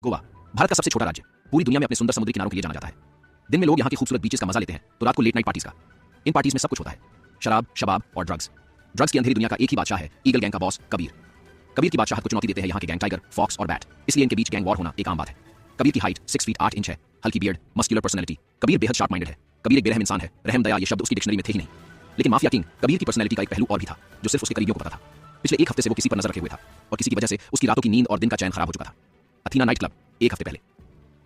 गोवा भारत का सबसे छोटा राज्य, पूरी दुनिया में अपने सुंदर समुद्री किनारों के लिए जाना जाता है। दिन में लोग यहाँ की खूबसूरत बीचेस का मजा लेते हैं तो रात को लेट नाइट पार्टीज का। इन पार्टीज में सब कुछ होता है, शराब, शबाब और ड्रग्स की अंधेरी दुनिया का एक ही बादशाह है, ईगल गैंग का बॉस कबीर। कबीर की बादशाहत को चुनौती देते हैं यहाँ के गैंग टाइगर, फॉक्स और बैट, इसलिए इनके बीच गैंग वॉर होना एक आम बात है। कबीर की हाइट 6 फीट 8 इंच है, हल्की बियर्ड, मस्कुलर पर्सनैलिटी। कबीर बेहद शार्प माइंडेड है। कबीर एक बेरहम इंसान है। रहम दया ये शब्द उसकी डिक्शनरी में थे ही नहीं। लेकिन माफिया किंग कबीर की पर्सनैलिटी का एक पहलू और भी था जो सिर्फ उसके करीबियों को पता था। पिछले एक हफ्ते से वो किसी पर नजर रखे हुए था और किसी की वजह से उसकी रातों की नींद और दिन का चैन खराब हो चुका था। अथीना नाइट क्लब, एक हफ्ते पहले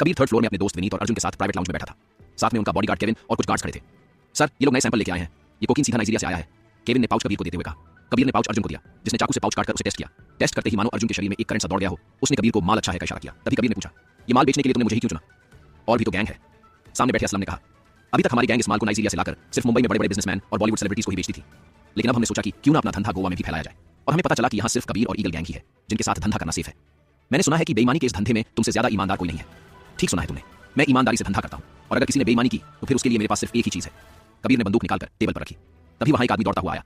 कबीर थर्ड फ्लोर में अपने दोस्त विनीत और अर्जुन के साथ प्राइवेट लाउंज में बैठा था। साथ में उनका बॉडीगार्ड केविन और कुछ गार्ड्स खड़े थे। सर, ये लोग नए सैंपल लेके आए हैं। ये कोकीन सीधा नाइजीरिया से आया है। केविन ने पाउच कबीर को देते हुए कहा। कबीर ने पाउच अर्जुन को दिया, जिसने चाकू से पाउच काटकर उसे टेस्ट किया। टेस्ट करते ही मानो अर्जुन के शरीर में एक करंट सा दौड़ गया हो। उसने कबीर को माल अच्छा है का इशारा किया। तभी कबीर ने पूछा, ये माल बेचने के लिए तुमने मुझे ही क्यों चुना? और भी तो गैंग है। सामने बैठे असलम ने कहा, अभी तक हमारी गैंग इस माल को नाइजीरिया से लाकर सिर्फ मुंबई में बड़े बड़े बिजनेसमैन और बॉलीवुड सेलिब्रिटीज को ही बेचती थी। लेकिन अब हमने सोचा कि क्यों ना अपना धंधा गोवा में भी फैलाया जाए, और हमें पता चला कि यहाँ सिर्फ कबीर और ईगल गैंग ही है जिनके साथ धंधा करना सेफ है। मैंने सुना है कि बेईमानी के इस धंधे में तुमसे ज्यादा ईमानदार कोई नहीं है। ठीक सुना है तुमने, मैं ईमानदारी से धंधा करता हूँ, और अगर किसी ने बेईमानी की तो फिर उसके लिए मेरे पास सिर्फ एक ही चीज है। कबीर ने बंदूक निकालकर टेबल पर रखी। तभी वहां एक आदमी दौड़ता हुआ आया।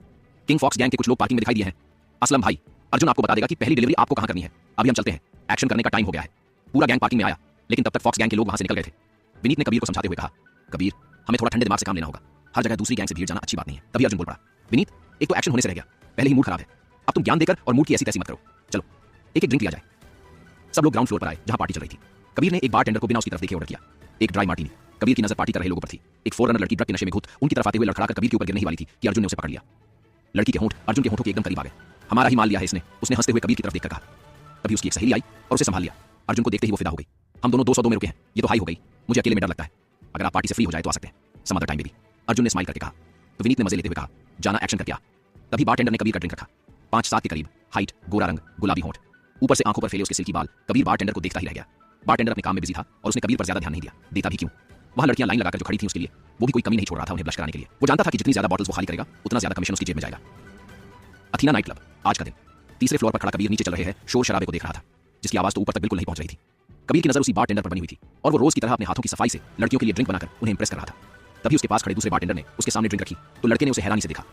किंग फॉक्स गैंग के कुछ लोग पार्किंग में दिखाई दिए हैं। असलम भाई, अर्जुन आपको बता देगा कि पहली डिलीवरी आपको कहां करनी है। अभी हम चलते हैं, एक्शन करने का टाइम हो गया है। पूरा गैंग पार्किंग में आया, लेकिन तब तक फॉक्स गैंग के लोग वहां से निकल गए थे। विनीत ने कबीर को समझाते हुए कहा, कबीर, हमें थोड़ा ठंडे दिमाग से काम लेना होगा। हर जगह दूसरी गैंग से भीड़ जाना अच्छी बात नहीं है। तभी अर्जुन बोल पड़ा, विनीत, एक तो एक्शन होने से रह गया, पहले ही मूड खराब है। अब तुम ज्ञान देकर और मूड की ऐसी तैसी मत करो। चलो एक ड्रिंक लिया जाए। सब लोग ग्राउंड फ्लोर पर आए जहां पार्टी चल रही थी। कबीर ने एक बारटेंडर को बिना उसकी तरफ देखे ऑर्डर किया, एक ड्राई मार्टिनी। कबीर की नजर पार्टी कर रहे लोगों पर थी। एक फोररनर लड़की ड्रग के नशे में घुत उनकी तरफ आते हुए लड़खड़ाकर कबीर के ऊपर गिरने ही वाली थी कि अर्जुन ने उसे पकड़ लिया। लड़की के होंठ अर्जुन के होंठों के एकदम करीब आ गए। हमारा ही माल लिया है इसने, उसने हंसते हुए कबीर की तरफ देखकर कहा। तभी उसकी एक सहेली आई और उसे संभाल लिया। अर्जुन को देखते ही वो फिदा हो गई। हम दोनों 202 में रुके हैं, ये तो हाई हो गई। मुझे अकेले में डर लगता है। अगर आप पार्टी से फ्री हो जाए तो आ सकते हैं, सम अदर टाइम में भी। अर्जुन ने स्माइल करके कहा। तो विनीत ने मजे लेते हुए कहा, जाना एक्शन करके आ। तभी बारटेंडर ने कबीर का ड्रिंक रखा। 5-7 के करीब, हाइट, गोरा रंग, गुलाबी होंठ, ऊपर से आंखों पर फैले उसके सिल्की बाल। कबीर बारटेंडर को देखता ही रह गया। बारटेंडर अपने काम में बिजी था और उसने कबीर पर ज्यादा ध्यान नहीं दिया। देता भी क्यों, वहां लड़कियां लाइन लगाकर जो खड़ी थी उसके लिए वो भी कोई कमी नहीं छोड़ रहा था उन्हें ब्लश कराने के लिए। वो जानता था कि जितनी ज्यादा बॉटल्स वो खाली करेगा उतना ज्यादा कमीशन उसकी जेब में जाएगा। अथीना नाइट क्लब, आज का दिन। तीसरे फ्लोर पर खड़ा कबीर नीचे चल रहे हैं शोर शराबे को देख रहा था, जिसकी आवाज तो ऊपर तक बिल्कुल नहीं पहुंच रही थी। कबीर की नजर उसी बारटेंडर पर बनी हुई थी और वो रोज की तरह अपने हाथों की सफाई से लड़कियों के लिए ड्रिंक बनाकर उन्हें इंप्रेस कर रहा था। तभी उसके पास खड़े दूसरे बारटेंडर ने उसके सामने ड्रिंक रखी तो लड़के ने उसे हैरानी से देखा।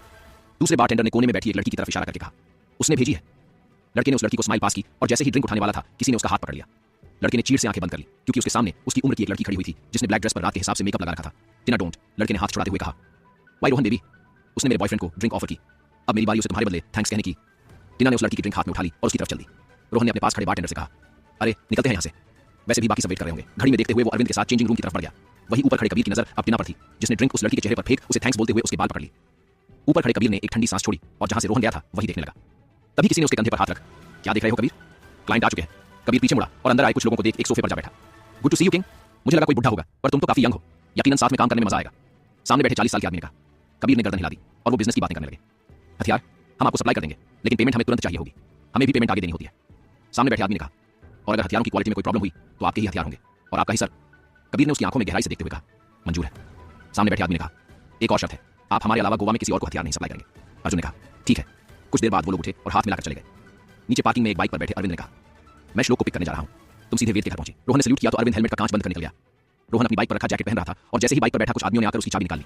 दूसरे बारटेंडर ने कोने में बैठी एक लड़की की तरफ इशारा करके कहा, उसने भेजी है। लड़के ने उस लड़की को स्माइल पास की और जैसे ही ड्रिंक उठाने वाला था किसी ने उसका हाथ पकड़ लिया। लड़के ने चीड़ से आंखें बंद कर ली क्योंकि उसके सामने उसकी उम्र की एक लड़की खड़ी हुई थी जिसने ब्लैक ड्रेस पर रात के हिसाब से मेकअप लगा रखा था। टिना डोंट, लड़के ने हाथ छुड़ाते हुए कहा, वाई रोहन बेबी, उसने मेरे बॉयफ्रेंड को ड्रिंक ऑफर की, अब मेरी बारी उसे तुम्हारे बदले थैंक्स कहने की। टिना ने उस लड़की की ड्रिंक हाथ में उठा ली और उसकी तरफ चल दी। रोहन ने अपने पास खड़े बारटेंडर से कहा, अरे निकलते हैं यहाँ से। वैसे भी बाकी सब वेट कर रहे होंगे। घड़ी में देखते हुए वो अरविंद के साथ चेंजिंग रूम की तरफ बढ़ गया। वहीं ऊपर खड़े कबीर की नजर अब टिना पर थी जिसने ड्रिंक उस लड़की के चेहरे पर फेंक उसे थैंक्स बोलते हुए उसके बाल पकड़ लिए। ऊपर खड़े कबीर ने एक ठंडी सांस छोड़ी और जहां से रोहन गया था वही देखने लगा। तभी किसी ने उसके कंधे पर हाथ रख, क्या देख रहे हो कबीर? क्लाइंट आ चुके हैं। कबीर पीछे मुड़ा और अंदर आए कुछ लोगों को देख एक सोफे पर जा बैठा। Good to see you king, मुझे लगा कोई बुढ़ा होगा पर तुम तो काफी यंग हो, यकीनन साथ में काम करने में मजा आएगा। सामने बैठे 40 साल के आदमी ने कहा। कबीर ने गर्दन हिला दी और वो बिजनेस की बातें करने लगे। हथियार हम आपको सप्लाई कर देंगे, लेकिन पेमेंट हमें तुरंत चाहिए होगी। हमें भी पेमेंट आगे देनी होती है। सामने बैठे आदमी ने कहा, और अगर हथियारों की क्वालिटी में कोई प्रॉब्लम हुई तो आपके ही हथियार होंगे और आपका ही सर। कबीर ने उसकी आंखों में गहराई से देखते हुए कहा, मंजूर है। सामने बैठे आदमी ने कहा, एक और शर्त है, आप हमारे अलावा गोवा में किसी और को हथियार नहीं सप्लाई करेंगे। अर्जुन ने कहा, ठीक है। कुछ देर बाद वो लोग उठे और हाथ मिलाकर चले गए। नीचे पार्किंग में एक बाइक पर बैठे अरविंद ने कहा, मैं श्लोक को पिक करने जा रहा हूं, तुम सीधे वेद के घर पहुंचे। रोहन ने सल्यूट किया तो अरविंद हेलमेट का कांच बंद कर निकल गया। रोहन अपनी बाइक पर रखा जैकेट पहन रहा था और जैसे ही बाइक पर बैठा कुछ आदमियों ने आकर उसकी चाबी निकाल ली।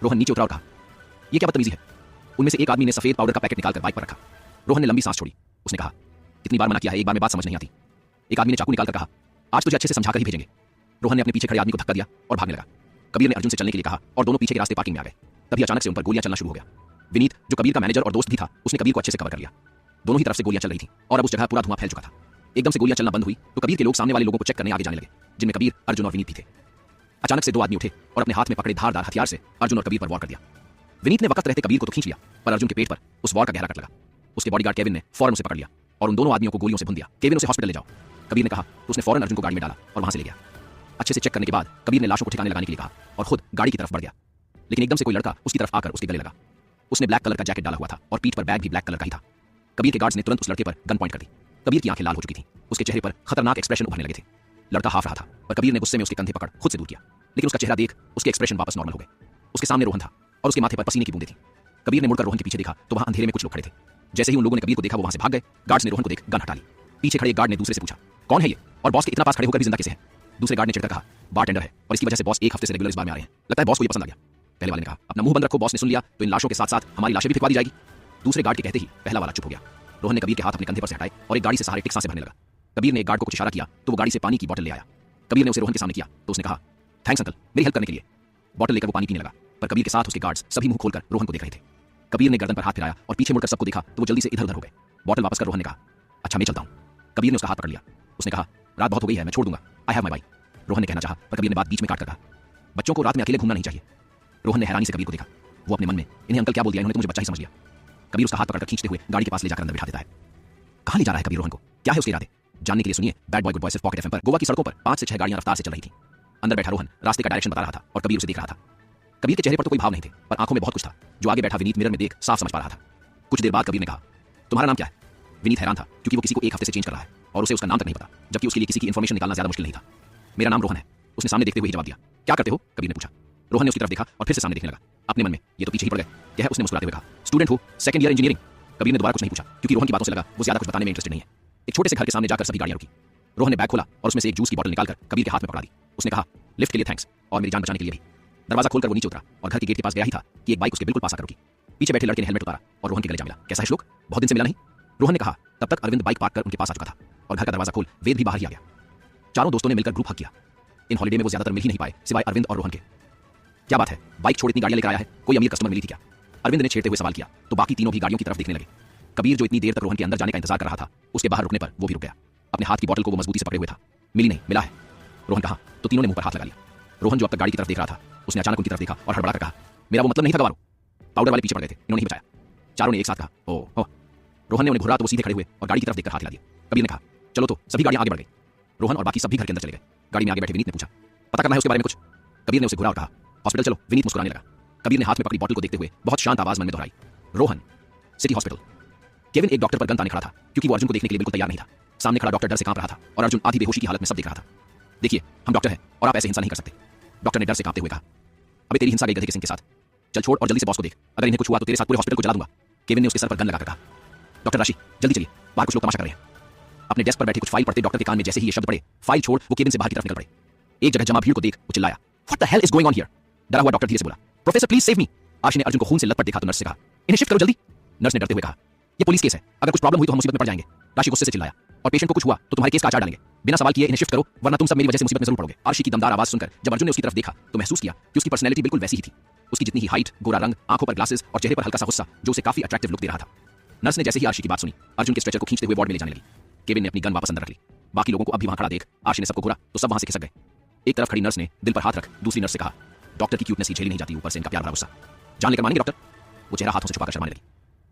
रोहन नीचे उतरा और कहा, यह क्या बदतमीजी है? उनमें से एक आदमी ने सफेद पाउडर का पैकेट निकालकर बाइक पर रखा। रोहन ने लंबी सांस छोड़ी। उसने कहा, कितनी बार मना किया है, एक बार में बात समझ नहीं आती। एक आदमी ने चाकू निकालकर कहा, आज तुझे अच्छे से समझाकर ही भेजेंगे। रोहन ने अपने पीछे खड़े आदमी को धक्का दिया और भागने लगा। कबीर ने अर्जुन से चलने के लिए कहा और दोनों पीछे के रास्ते पार्किंग में आ गए। तभी अचानक से उन पर गोलियां चलना शुरू हो गया। विनीत, जो कबीर का मैनेजर और दोस्त भी था, उसने कबीर को अच्छे से कवर कर लिया। दोनों ही तरफ से गोलियां चल रही थी और अब उस जगह पूरा धुआं फैल चुका था। एकदम से गोलियां चलना बंद हुई तो कबीर के लोग सामने वाले लोगों को चेक करने आगे जाने लगे, जिनमें कबीर, अर्जुन और विनीत भी थे। अचानक से दो आदमी उठे और अपने हाथ में पकड़े धारदार हथियार से अर्जुन और कबीर पर वार कर दिया। विनीत ने वक्त रहते कबीर को तो खींच लिया, पर अर्जुन के पेट पर उस वार का गहरा कट लगा। उसके बॉडीगार्ड केविन ने फौरन उसे पकड़ लिया और उन दोनों आदमियों को गोलियों से भून दिया। केविन, उसे हॉस्पिटल ले जाओ, कबीर ने कहा तो उसने फौरन अर्जुन को गाड़ी में डाला और वहां से ले गया। अच्छे से चेक करने के बाद कबीर ने लाशों को ठिकाने लगाने के लिए कहा और खुद गाड़ी की तरफ बढ़ गया। लेकिन एकदम से कोई लड़का उसकी तरफ आकर उसके गले लगा। उसने ब्लैक कलर का जैकेट डाला हुआ था और पीठ पर बैग भी ब्लैक कलर का ही था। कबीर के गार्ड्स ने तुरंत उस लड़के पर गन पॉइंट कर दी। कबीर की आंखें लाल हो चुकी थीं, उसके चेहरे पर खतरनाक एक्सप्रेशन उभरने लगे थे। लड़का हाफ रहा था पर कबीर ने गुस्से में उसके कंधे पकड़ खुद से दूर किया, लेकिन उसका चेहरा देख उसके एक्सप्रेशन वापस नॉर्मल हो गए। उसके सामने रोहन था और उसके माथे पर पसीने की बूंदें थीं। कबीर ने मुड़कर रोहन के पीछे देखा तो वहां अंधेरे में कुछ लोग खड़े थे। जैसे ही उन लोगों ने कबीर को देखा वो वहां से भाग गए। गार्ड्स ने रोहन को देख गन हटा ली। पीछे खड़े एक गार्ड ने दूसरे से पूछा, कौन है ये और बॉस के इतना पास खड़े होकर भी जिंदा कैसे है? दूसरे गार्ड ने चिढ़कर कहा, बारटेंडर है और इसकी वजह से बॉस एक हफ्ते से रेगुलर इस बार में आ रहे हैं। लगता है बॉस को ये पसंद आ गया। पहले वाले ने कहा, अपना मुंह बंद रखो, बॉस ने सुन लिया तो इन लाशों के साथ साथ हमारी लाशें भी फिकवा दी जाएगी। दूसरे गार्ड के कहते ही पहला वाला चुप हो गया। रोहन ने कबीर के हाथ अपने कंधे पर से हटाए और एक गाड़ी से सहारे टिक सांसें भरने लगा। कबीर ने एक गार्ड को कुछ इशारा किया तो वो गाड़ी से पानी की बोतल ले आया। कबीर ने उसे रोहन के सामने किया तो उसने कहा, थैंक्स अंकल, मेरी हेल्प करने के लिए। बोतल लेकर वो पानी पीने लगा, पर कबीर के साथ उसके गार्ड्स सभी मुंह खोलकर रोहन को देख रहे थे। कबीर ने गर्दन पर हाथ फिराया और पीछे मुड़कर सबको देखा तो वो जल्दी से इधर उधर हो गए। बोतल वापस कर रोहन ने कहा, अच्छा मैं चलता हूँ। कबीर ने उसका हाथ पकड़ लिया। उसने कहा, रात बहुत हो गई है, मैं छोड़ दूंगा, I have my bike. Rohan ने कहना चाहा, पर कबीर ने बात बीच में काट कर कहा, बच्चों को रात में अकेले घूमना नहीं चाहिए। रोहन ने हैरानी से कबीर को देखा। वो अपने मन में, इन्हें अंकल क्या बोल दिया, इन्होंने तो मुझे बच्चा ही समझ लिया। कबीर उसका हाथ पकड़कर खींचते हुए गाड़ी के पास ले जाकर अंदर बिठा देता है। कहां ले जा रहा है कबीर रोहन को, क्या है उसके इरादे, जानने के लिए सुनिए बैड बॉय गुड बॉय सिर्फ पॉकेट एफएम पर। गोवा की सड़कों पर 5 से 6 गाड़ियां रफ्तार से चल रही थी। अंदर बैठा रोहन रास्ते का डायरेक्शन बता रहा था और कबीर उसे देख रहा था। कबीर के चेहरे पर तो कोई भाव नहीं थे, पर आंखों में बहुत कुछ था जो आगे बैठा विनीत मिरर में देख साफ समझ पा रहा था। कुछ देर बाद कबीर ने कहा, तुम्हारा नाम क्या है? विनीत हैरान था क्योंकि वो किसी को एक हफ्ते से चेंज कर रहा है और उसे उसका नाम तक नहीं पता, जबकि उसके लिए किसी की इंफॉर्मेशन निकालना ज्यादा मुश्किल नहीं था। मेरा नाम रोहन है, उसने सामने देखते हुए ही जवाब दिया। क्या करते हो? कबीर ने पूछा। रोहन ने उसकी तरफ देखा और फिर से सामने देखने लगा। अपने मन में, ये तो पीछे ही पड़ गए, क्या है? उसने मुस्कुराते हुए कहा, स्टूडेंट हूं, सेकंड ईयर इंजीनियरिंग। कबीर ने दोबारा कुछ नहीं पूछा क्योंकि रोहन की बातों से लगा वो ज्यादा कुछ बताने में इंटरेस्टेड नहीं है। एक छोटे से घर के सामने जाकर सभी गाड़ियां रुकी। रोहन ने बैग खोला और उसमें से एक जूस की बोतल निकालकर कबीर के हाथ में पकड़ा दी। उसने कहा, लिफ्ट के लिए थैंक्स और मेरी जान बचाने के लिए भी। दरवाजा खोलकर वो नीचे उतरा और घर के गेट के पास गया ही था कि एक बाइक उसके बिल्कुल पास आकर रुकी। पीछे बैठे लड़के ने हेलमेट उतारा और रोहन के गले जा मिला। कैसा है श्लोक, बहुत दिन से मिला नहीं? रोहन ने कहा। तब तक अरविंद बाइक पार्क कर उनके पास आ चुका था और घर का दरवाजा खोल वेद भी बाहर ही आ गया। चारों दोस्तों ने मिलकर ग्रुप हग किया। इन हॉलिडे में वो ज्यादातर मिल ही नहीं पाए सिवाय अरविंद और रोहन के। क्या बात है, बाइक छोड़ इतनी गाड़ियां लेकर आया है, कोई अमीर कस्टमर मिली थी क्या? अरविंद ने छेड़ते हुए सवाल किया तो बाकी तीनों भी गाड़ियों की तरफ देखने लगे। कबीर जो इतनी देर तक रोहन के अंदर जाने का इंतजार कर रहा था, उसके बाहर रुकने पर वो भी रुक गया। अपने हाथ की बोतल को वो मजबूती से पकड़े हुए था। मिली नहीं, मिला है। रोहन कहा तो तीनों ने मुंह पर हाथ लगा लिया। रोहन जो अब तक गाड़ी की तरफ देख रहा था, उसने अचानक उनकी तरफ देखा और हड़बड़ा कर कहा, मेरा वो मतलब नहीं था गवारो। पाउडर वाले पीछे पड़ गए थे, इन्होंने ही बचाया। चारों ने एक साथ कहा, ओह। रोहन ने उन्हें घुरा तो वो सीधे खड़े हुए और गाड़ी की तरफ देखकर हाथ हिला दिया। कबीर ने कहा, चलो तो सभी गाड़ियां आगे बढ़ गई। रोहन और बाकी सभी घर के अंदर चले गए। गाड़ी में आगे बैठे विनीत ने पूछा, पता करना है उसके बारे में कुछ? कबीर ने उसे घुरा और कहा, हॉस्पिटल चलो। विनीत मुस्कुराने लगा। कबीर ने हाथ में पकड़ी बोतल को देखते हुए बहुत शांत आवाज मन में दोहराई, रोहन, सिटी हॉस्पिटल। केविन एक डॉक्टर पर गन ताने खड़ा था क्योंकि वो अर्जुन को देखने के लिए बिल्कुल तैयार नहीं था। सामने खड़ा डॉक्टर डर से कांप रहा था और अर्जुन आधी बेहोशी की हालत में सब देख रहा था। देखिए, हम डॉक्टर हैं और आप ऐसे हिंसा नहीं कर सकते, डॉक्टर ने डर से कांपते हुए कहा। अबे तेरी हिंसा गई गधे के सिंह के साथ, चल छोड़ और जल्दी से बॉस को देख, अगर इन्हें कुछ हुआ तो तेरे साथ पूरे हॉस्पिटल को जला दूंगा। केविन ने उसके सर पर गन लगाकर कहा। डॉक्टर राशि, जल्दी चलिए, बाहर कुछ लोग तमाशा कर रहे हैं। अपने डेस्क पर बैठे कुछ फाइल पढ़ते डॉक्टर के कान में जैसे ही ये शब्द पड़े, फाइल छोड़ वो केविन से बाहर की तरफ निकल पड़े। एक जगह जमा भीड़ को देख वो चिल्लाया, what the hell is going on here? डरा हुआ डॉक्टर धीरे से बोला, प्रोफेसर प्लीज सेव मी। आशी ने अर्जुन को खून से लथपथ देखा तो नर्स से कहा, इन्हें शिफ्ट करो जल्दी। नर्स ने डरते हुए कहा, ये पुलिस केस है, अगर कुछ प्रॉब्लम हुई तो हम मुसीबत में पड़ जाएंगे। राशि गुस्से से चिल्लाया, और पेशेंट को कुछ हुआ तो तुम्हारे केस का आचार डालेंगे, बिना सवाल किए इन्हें शिफ्ट करो वरना तुम सब मेरी वजह से मुसीबत में जरूर पड़ोगे। आशी की दमदार आवाज सुनकर जब अर्जुन ने उसकी तरफ देखा तो महसूस किया कि उसकी पर्सनैलिटी बिल्कुल वैसी ही थी। उसकी जितनी ही हाइट, गोरा रंग, आंखों पर ग्लासेस और चेहरे पर हल्का सा गुस्सा जो उसे काफी अट्रैक्टिव लुक दे रहा था। नर्स ने जैसे ही आशी की बात सुनी, अर्जुन के स्ट्रेचर को खींचते हुए वार्ड में ले जाने लगी। केविन ने अपनी गन वापस अंदर रख ली। बाकी लोगों को अब भी वहां खड़ा देख आशी ने सबको घूरा तो सब वहां से खिसक गए। एक तरफ खड़ी नर्स ने दिल पर हाथ रख दूसरी नर्स से कहा, डॉक्टर की क्यूटनेस ही झेली नहीं जाती, ऊपर से इनका प्यार भरा गुस्सा, जान लेकर मानेंगे डॉक्टर? वो चेहरा हाथों से छुपाकर शर्माने लगी।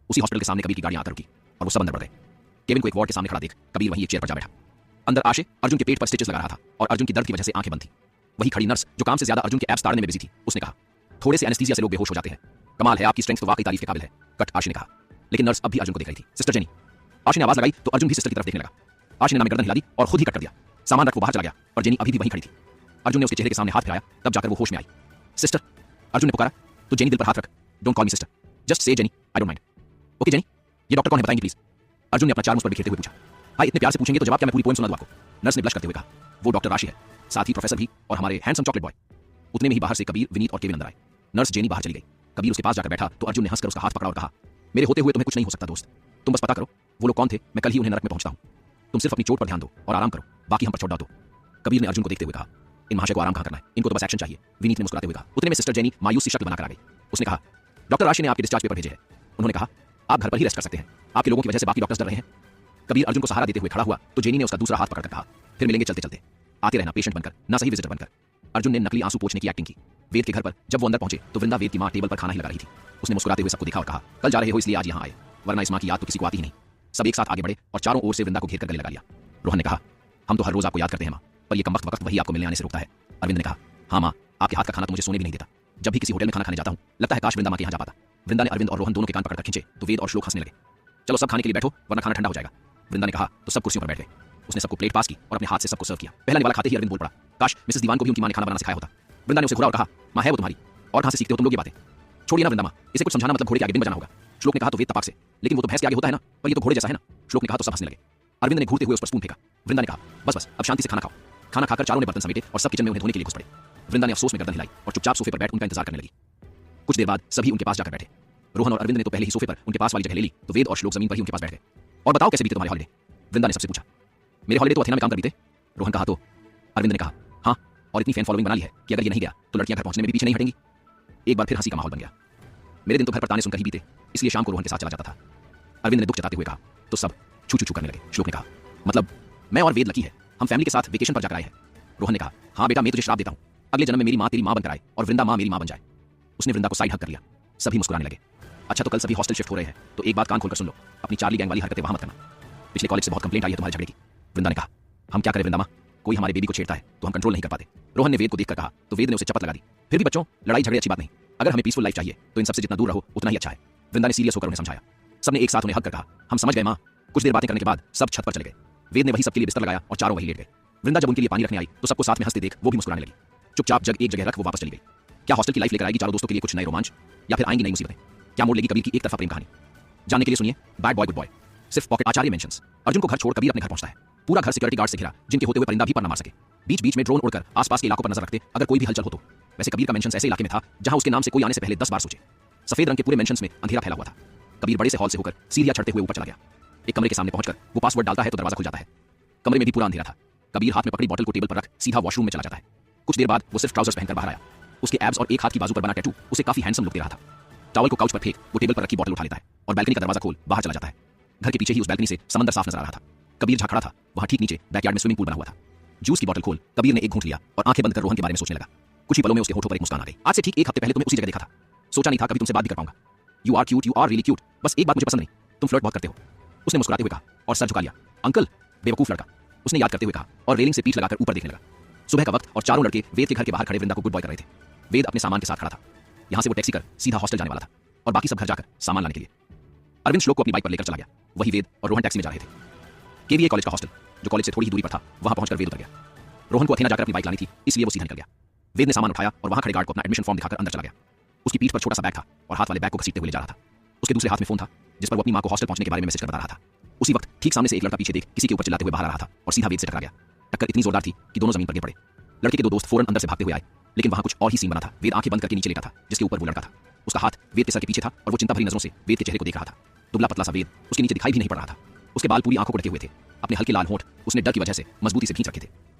उसी हॉस्पिटल के सामने कबीर की गाड़ियां आकर रुकी और वो सब अंदर बढ़ गए। केविन को एक वार्ड के सामने खड़ा देख कबीर वहीं एक चेयर पर जा बैठा। अंदर आशे अर्जुन के पेट पर स्टिचेस लगा रहा था और अर्जुन की दर्द की वजह से आंखें बंद थी। वही खड़ी नर्स जो काम से ज्यादा अर्जुन के एब्स ताड़ने में बिजी थी, उसने कहा, थोड़े से एनेस्थीसिया से लोग बेहोश हो जाते हैं, कमाल है आपकी स्ट्रेंथ तो वाकई तारीफ के काबिल है, कट। आशी ने कहा। लेकिन नर्स अब भी अर्जुन को देख रही थी। Sister jenny. आशी ने आवाज लगाई तो अर्जुन भी सिस्टर की तरफ देखने लगा। आशी ने नाम गर्दन हिला दी और खुद ही कट कर दिया। सामान रख वो बाहर चला गया और जेनी अभी भी वहीं खड़ी थी। अर्जुन ने उसके चेहरे के सामने हाथ फिराया, तब जाकर वो होश में आई। सिस्टर, अर्जुन ने पुकारा तो जेनी दिल पर हाथ रख, don't call me sister, just say jenny, I don't mind. Okay jenny, ये डॉक्टर कौन है बताएंगे प्लीज? अर्जुन ने अपना चार मुझ पर बिखेरते हुए पूछा। हाँ, इतने प्यार से पूछेंगे तो जवाब क्या मैं पूरी पोएम सुना दूं आपको? नर्स ने ब्लश करते हुए कहा, वो डॉक्टर राशि है, साथ ही प्रोफेसर भी और हमारे हैंडसम चॉकलेट बॉय। उतने में ही बाहर से कबीर, विनीत और केविन अंदर आए। नर्स जेनी बाहर चली गई। कबीर उसके पास जाकर बैठा तो अर्जुन ने हंसकर उसका हाथ पकड़ा और कहा, मेरे होते हुए तुम्हें कुछ नहीं हो सकता दोस्त, तुम बस पता करो वो लोग कौन थे, मैं कल ही उन्हें नरक में पहुंचता हूं। तुम सिर्फ अपनी चोट पर ध्यान दो और आराम करो, बाकी हम पर छोड़ दो। कबीर ने अर्जुन को देखते हुए कहा, इन महाशय को आराम कहां करना है, इनको तो बस एक्शन चाहिए। विनीत ने मुस्कुराते हुए कहा। उतने में सिस्टर जेनी मायूस सी शक्ल बनाकर आ गई। उसने कहा, डॉक्टर राशि ने आपके डिस्चार्ज पेपर भेजे हैं। उन्होंने कहा, आप घर पर ही रेस्ट कर सकते हैं, आपके लोगों की वजह से बाकी डॉक्टर्स डर रहे हैं। कबीर अर्जुन को सहारा देते हुए खड़ा हुआ तो जेनी ने उसका दूसरा हाथ पकड़कर कहा, फिर मिलेंगे चलते चलते, आते रहना पेशेंट बनकर, ना सही विजिटर बनकर। अर्जुन ने नकली आंसू पोंछने की एक्टिंग की। वेद के घर पर जब वो अंदर पहुंचे तो वृंदा वेद की मां टेबल पर खाना ही लगा रही थी। उसने मुस्कुराते हुए सबको देखा और कहा, कल जा रहे हो इसलिए आज यहां आए, वरना इस मां की याद तो किसी को आती ही नहीं। सब एक साथ आगे बढ़े और चारों ओर से वृंदा को घेर कर गले लगा लिया। रोहन ने कहा, हम तो हर रोज आपको याद करते हैं मां, पर ये कमबख्त वक्त वही आपको मिलने आने से रोकता है। अरविंद ने कहा, हाँ मां, आपके हाथ का खाना तो मुझे सोने भी नहीं देता, जब भी किसी होटल में खाना खाने जाता हूं लगता है काश वृंदा मां के यहाँ जा पाता। वृंदा ने अरविंद और रोहन दोनों के कान पकड़कर खींचे तो वेद और श्लोक हंसने लगे। चलो सब खाने के लिए बैठो वरना खाना ठंडा हो जाएगा। वृंदा ने कहा तो सब कुर्सियों पर बैठ गए। उसने सबको प्लेट पास की और अपने हाथ से सबको सर्व किया। पहला निवाला खाते ही अरविंद बोल पड़ा, काश मिसेस दीवान को भी उनकी मां ने खाना बनाना सिखाया होता। वृंदा ने उसे घुरा और कहा, मां है वो तुम्हारी, और कहां से सीखते हो तुम लोग ये बातें? छोड़िए ना वृंदा मां, इसे कुछ समझाना मतलब घोड़े के आगे दिन बजाना होगा। श्लोक ने कहा तो वेद तपाक से, लेकिन वो तो भैंस के आगे होता है ना, पर ये तो घोड़े जैसा है ना। श्लोक ने कहा तो सब हंसने लगे। अरविंद ने घूरते हुए उस पर स्पून फेंका। वृंदा ने कहा, बस बस अब शांति से खाना खाओ। खाना खाकर चारों ने बर्तन समेटे और सब किचन में उन्हें धोने के लिए घुस पड़े। वृंदा ने अफसोस में गर्दन हिलाई और चुपचाप सोफे पर बैठ उनका इंतजार करने लगी। कुछ देर बाद सभी उनके पास जाकर बैठे। रोहन और अरविंद ने तो पहले ही सोफे पर उनके पास वाली जगह ले ली तो वेद और श्लोक जमीन पर ही उनके पास बैठ गए। और बताओ कैसे बीते तुम्हारे हॉलिडे? वृंदा ने सबसे पूछा। मेरे हॉलिडे तो अथेना में काम कर बीते। रोहन कहा तो अरविंद ने कहा हाँ, और इतनी फैन फॉलोइंग बना ली है कि अगर ये नहीं गया तो लड़कियां घर पहुंचने में भी पीछे नहीं हटेंगी। एक बार फिर हंसी का माहौल बन गया। मेरे दिन तो घर पर ताने सुनकर ही बीते, इसलिए शाम को रोहन के साथ चला जाता था। अरविंद ने दुख जताते हुए कहा तो सब छू छू छू करने लगे। श्लोक ने कहा मतलब मैं और वेद लकी है, हम फैमिली के साथ वेकेशन पर जाकर आए हैं। रोहन ने कहा हाँ बेटा, मैं तुझे श्राप देता हूँ, अगले जन्म में मेरी माँ तेरी माँ बनकर आए और वृंदा माँ मेरी माँ बन जाए। उसने वृंदा को साइड हक कर लिया। सभी मुस्कुराने लगे। अच्छा तो कल सभी हॉस्टल शिफ्ट हो रहे हैं, तो एक बात कान खोलकर सुन लो, अपनी चार्ली गैंग वाली हरकतें वहां मत करना। पिछले कॉलेज से बहुत कंप्लेंट आई है तुम्हारे झगड़े की। वृंदा ने कहा हम क्या करें वृंदा माँ, कोई हमारे बेबी को छेड़ता है तो हम कंट्रोल नहीं कर पाते। रोहन ने वेद को देखकर कहा तो वेद ने उसे चपत लगा दी। फिर भी बच्चों, लड़ाई झगड़े अच्छी बात नहीं, अगर हमें पीसफुल लाइफ चाहिए तो इन सबसे जितना दूर रहो उतना ही अच्छा है। वृंदा ने सीरियस होकर उन्हें समझाया। सबने एक साथ उन्हें हक कर कहा हम समझ गए माँ। कुछ देर बातें करने के बाद सब छत पर चले गए। वेद ने वही सबके लिए बिस्तर लगाया और चारों वही लेट गए। वृंदा जब उनके लिए पानी रखने आई तो सबको साथ में हंसते देख वो भी मुस्कुराने लगी। चुपचाप जग एक जगह रख वो वापस चली गई। क्या हॉस्टल की लाइफ लेकर आएगी चारों दोस्तों के लिए कुछ नए रोमांच, या फिर आएंगी नई मुसीबतें? क्या मोड़ लेगी कबीर की एक तरफा प्रेम कहानी? जानने के लिए सुनिए बैड बॉय गुड बॉय। सिर्फ पॉकेट आचार्य मेंशंस। अर्जुन को घर छोड़ कबीर अपने घर पहुंचता है। पूरा घर सिक्योरिटी गार्ड से घिरा, जिनके होते हुए परिंदा भी पर न मार सके। बीच बीच में ड्रोन उड़कर आसपास के इलाकों पर नजर रखते अगर कोई भी हलचल हो तो। वैसे कबीर का मेंशंस ऐसे इलाके में था जहां उसके नाम से कोई आने से पहले 10 बार सोचे। सफेद रंग के पूरे मेंशंस में अंधेरा फैला हुआ था। कबीर बड़े से हॉल से होकर सीढ़ियां चढ़ते हुए ऊपर चला गया। एक कमरे के सामने पहुंचकर वो पासवर्ड डालता है तो दरवाजा खुल जाता है। कमरे में भी पूरा अंधेरा था। कबीर हाथ में पकड़ी बोतल को टेबल पर रख सीधा वॉशरूम में चला जाता है। कुछ देर बाद वो सिर्फ ट्राउजर्स पहनकर बाहर आया। उसके एब्स और एक हाथ की बाजू पर बना टैटू उसे काफी हैंडसम लुक दे रहा था। टॉवल को काउच पर फेंक वो टेबल पर रखी बोतल उठा लेता है और बैल्कनी का दरवाजा खोल बाहर चला जाता है। घर के पीछे ही उस बैल्कनी से समंदर साफ नजर आ रहा था। कबीर जहां खड़ा था वहां ठीक नीचे बैकयार्ड में स्विमिंग पूल बना हुआ था। जूस की बोतल खोल कबीर ने एक घूंट लिया और आंखें बंद कर रोहन के बारे में सोचने लगा। कुछ ही पलों में उसके होठों पर एक मुस्कान आ गई। आज से ठीक एक हफ्ते पहले तुम्हें उसी जगह देखा था। सोचा नहीं था कभी तुमसे बात भी कर पाऊंगा। You are cute, you are really cute. बस एक बात मुझे पसंद नहीं, तुम फ्लर्ट बहुत करते हो। उसने मुस्कुराते हुए कहा और सर झुका लिया। अंकल, बेवकूफ लड़का, उसने याद करते हुए कहा और रेलिंग से पीठ लगाकर ऊपर देखने लगा। सुबह का वक्त और चारों लड़के वेद के घर के बाहर खड़े वृंदा को गुड बॉय कर रहे थे। वेद अपने सामान के साथ खड़ा था। यहां से वो टैक्सी कर सीधा हॉस्टल जाने वाला था और बाकी सब घर जाकर सामान लाने के लिए। अरविंद श्लोक को अपनी बाइक पर लेकर चला गया। वही वेद और रोहन टैक्सी में जा रहे थे। केवीए कॉलेज का हॉस्टल जो कॉलेज से थोड़ी ही दूरी पर था, वहां पहुंचकर वेद उतर गया। रोहन को अथेना जाकर अपनी बाइक लानी थी, इसलिए वो सीधा निकल गया। वेद ने सामान उठाया और वहां खड़े गार्ड को अपना एडमिशन फॉर्म दिखाकर अंदर चला गया। उसकी पीठ पर छोटा सा बैग था और हाथ वाले बैग को घसीटते हुए ले जा रहा था। उसके दूसरे हाथ में फोन था जिस पर वो अपनी मां को हॉस्टल पहुंचने के बारे में मैसेज कर बता रहा था। उसी वक्त ठीक सामने से एक लड़का पीछे देख किसी के ऊपर चिल्लाते हुए बाहर आ रहा था और सीधा वेद से टकरा गया। टक्कर इतनी जोरदार थी कि दोनों जमीन पर गिर पड़े। लड़के के दो दोस्त फौरन अंदर से भागते हुए आए, लेकिन वहां कुछ और ही सीन बना था। वेद आंखें बंद करके नीचे लेटा था जिसके ऊपर वो लड़का था। उसका हाथ वेद के सर के पीछे था और वो चिंता भरी नजरों से वेद के चेहरे को देख रहा था। दुबला पतला सा वेद उसके नीचे दिखाई भी नहीं पड़ रहा था। उसके बाल पूरी आंखों को ढके हुए थे। अपने हल्के लाल होंठ उसने डर की वजह से मजबूती से खींच रखे थे।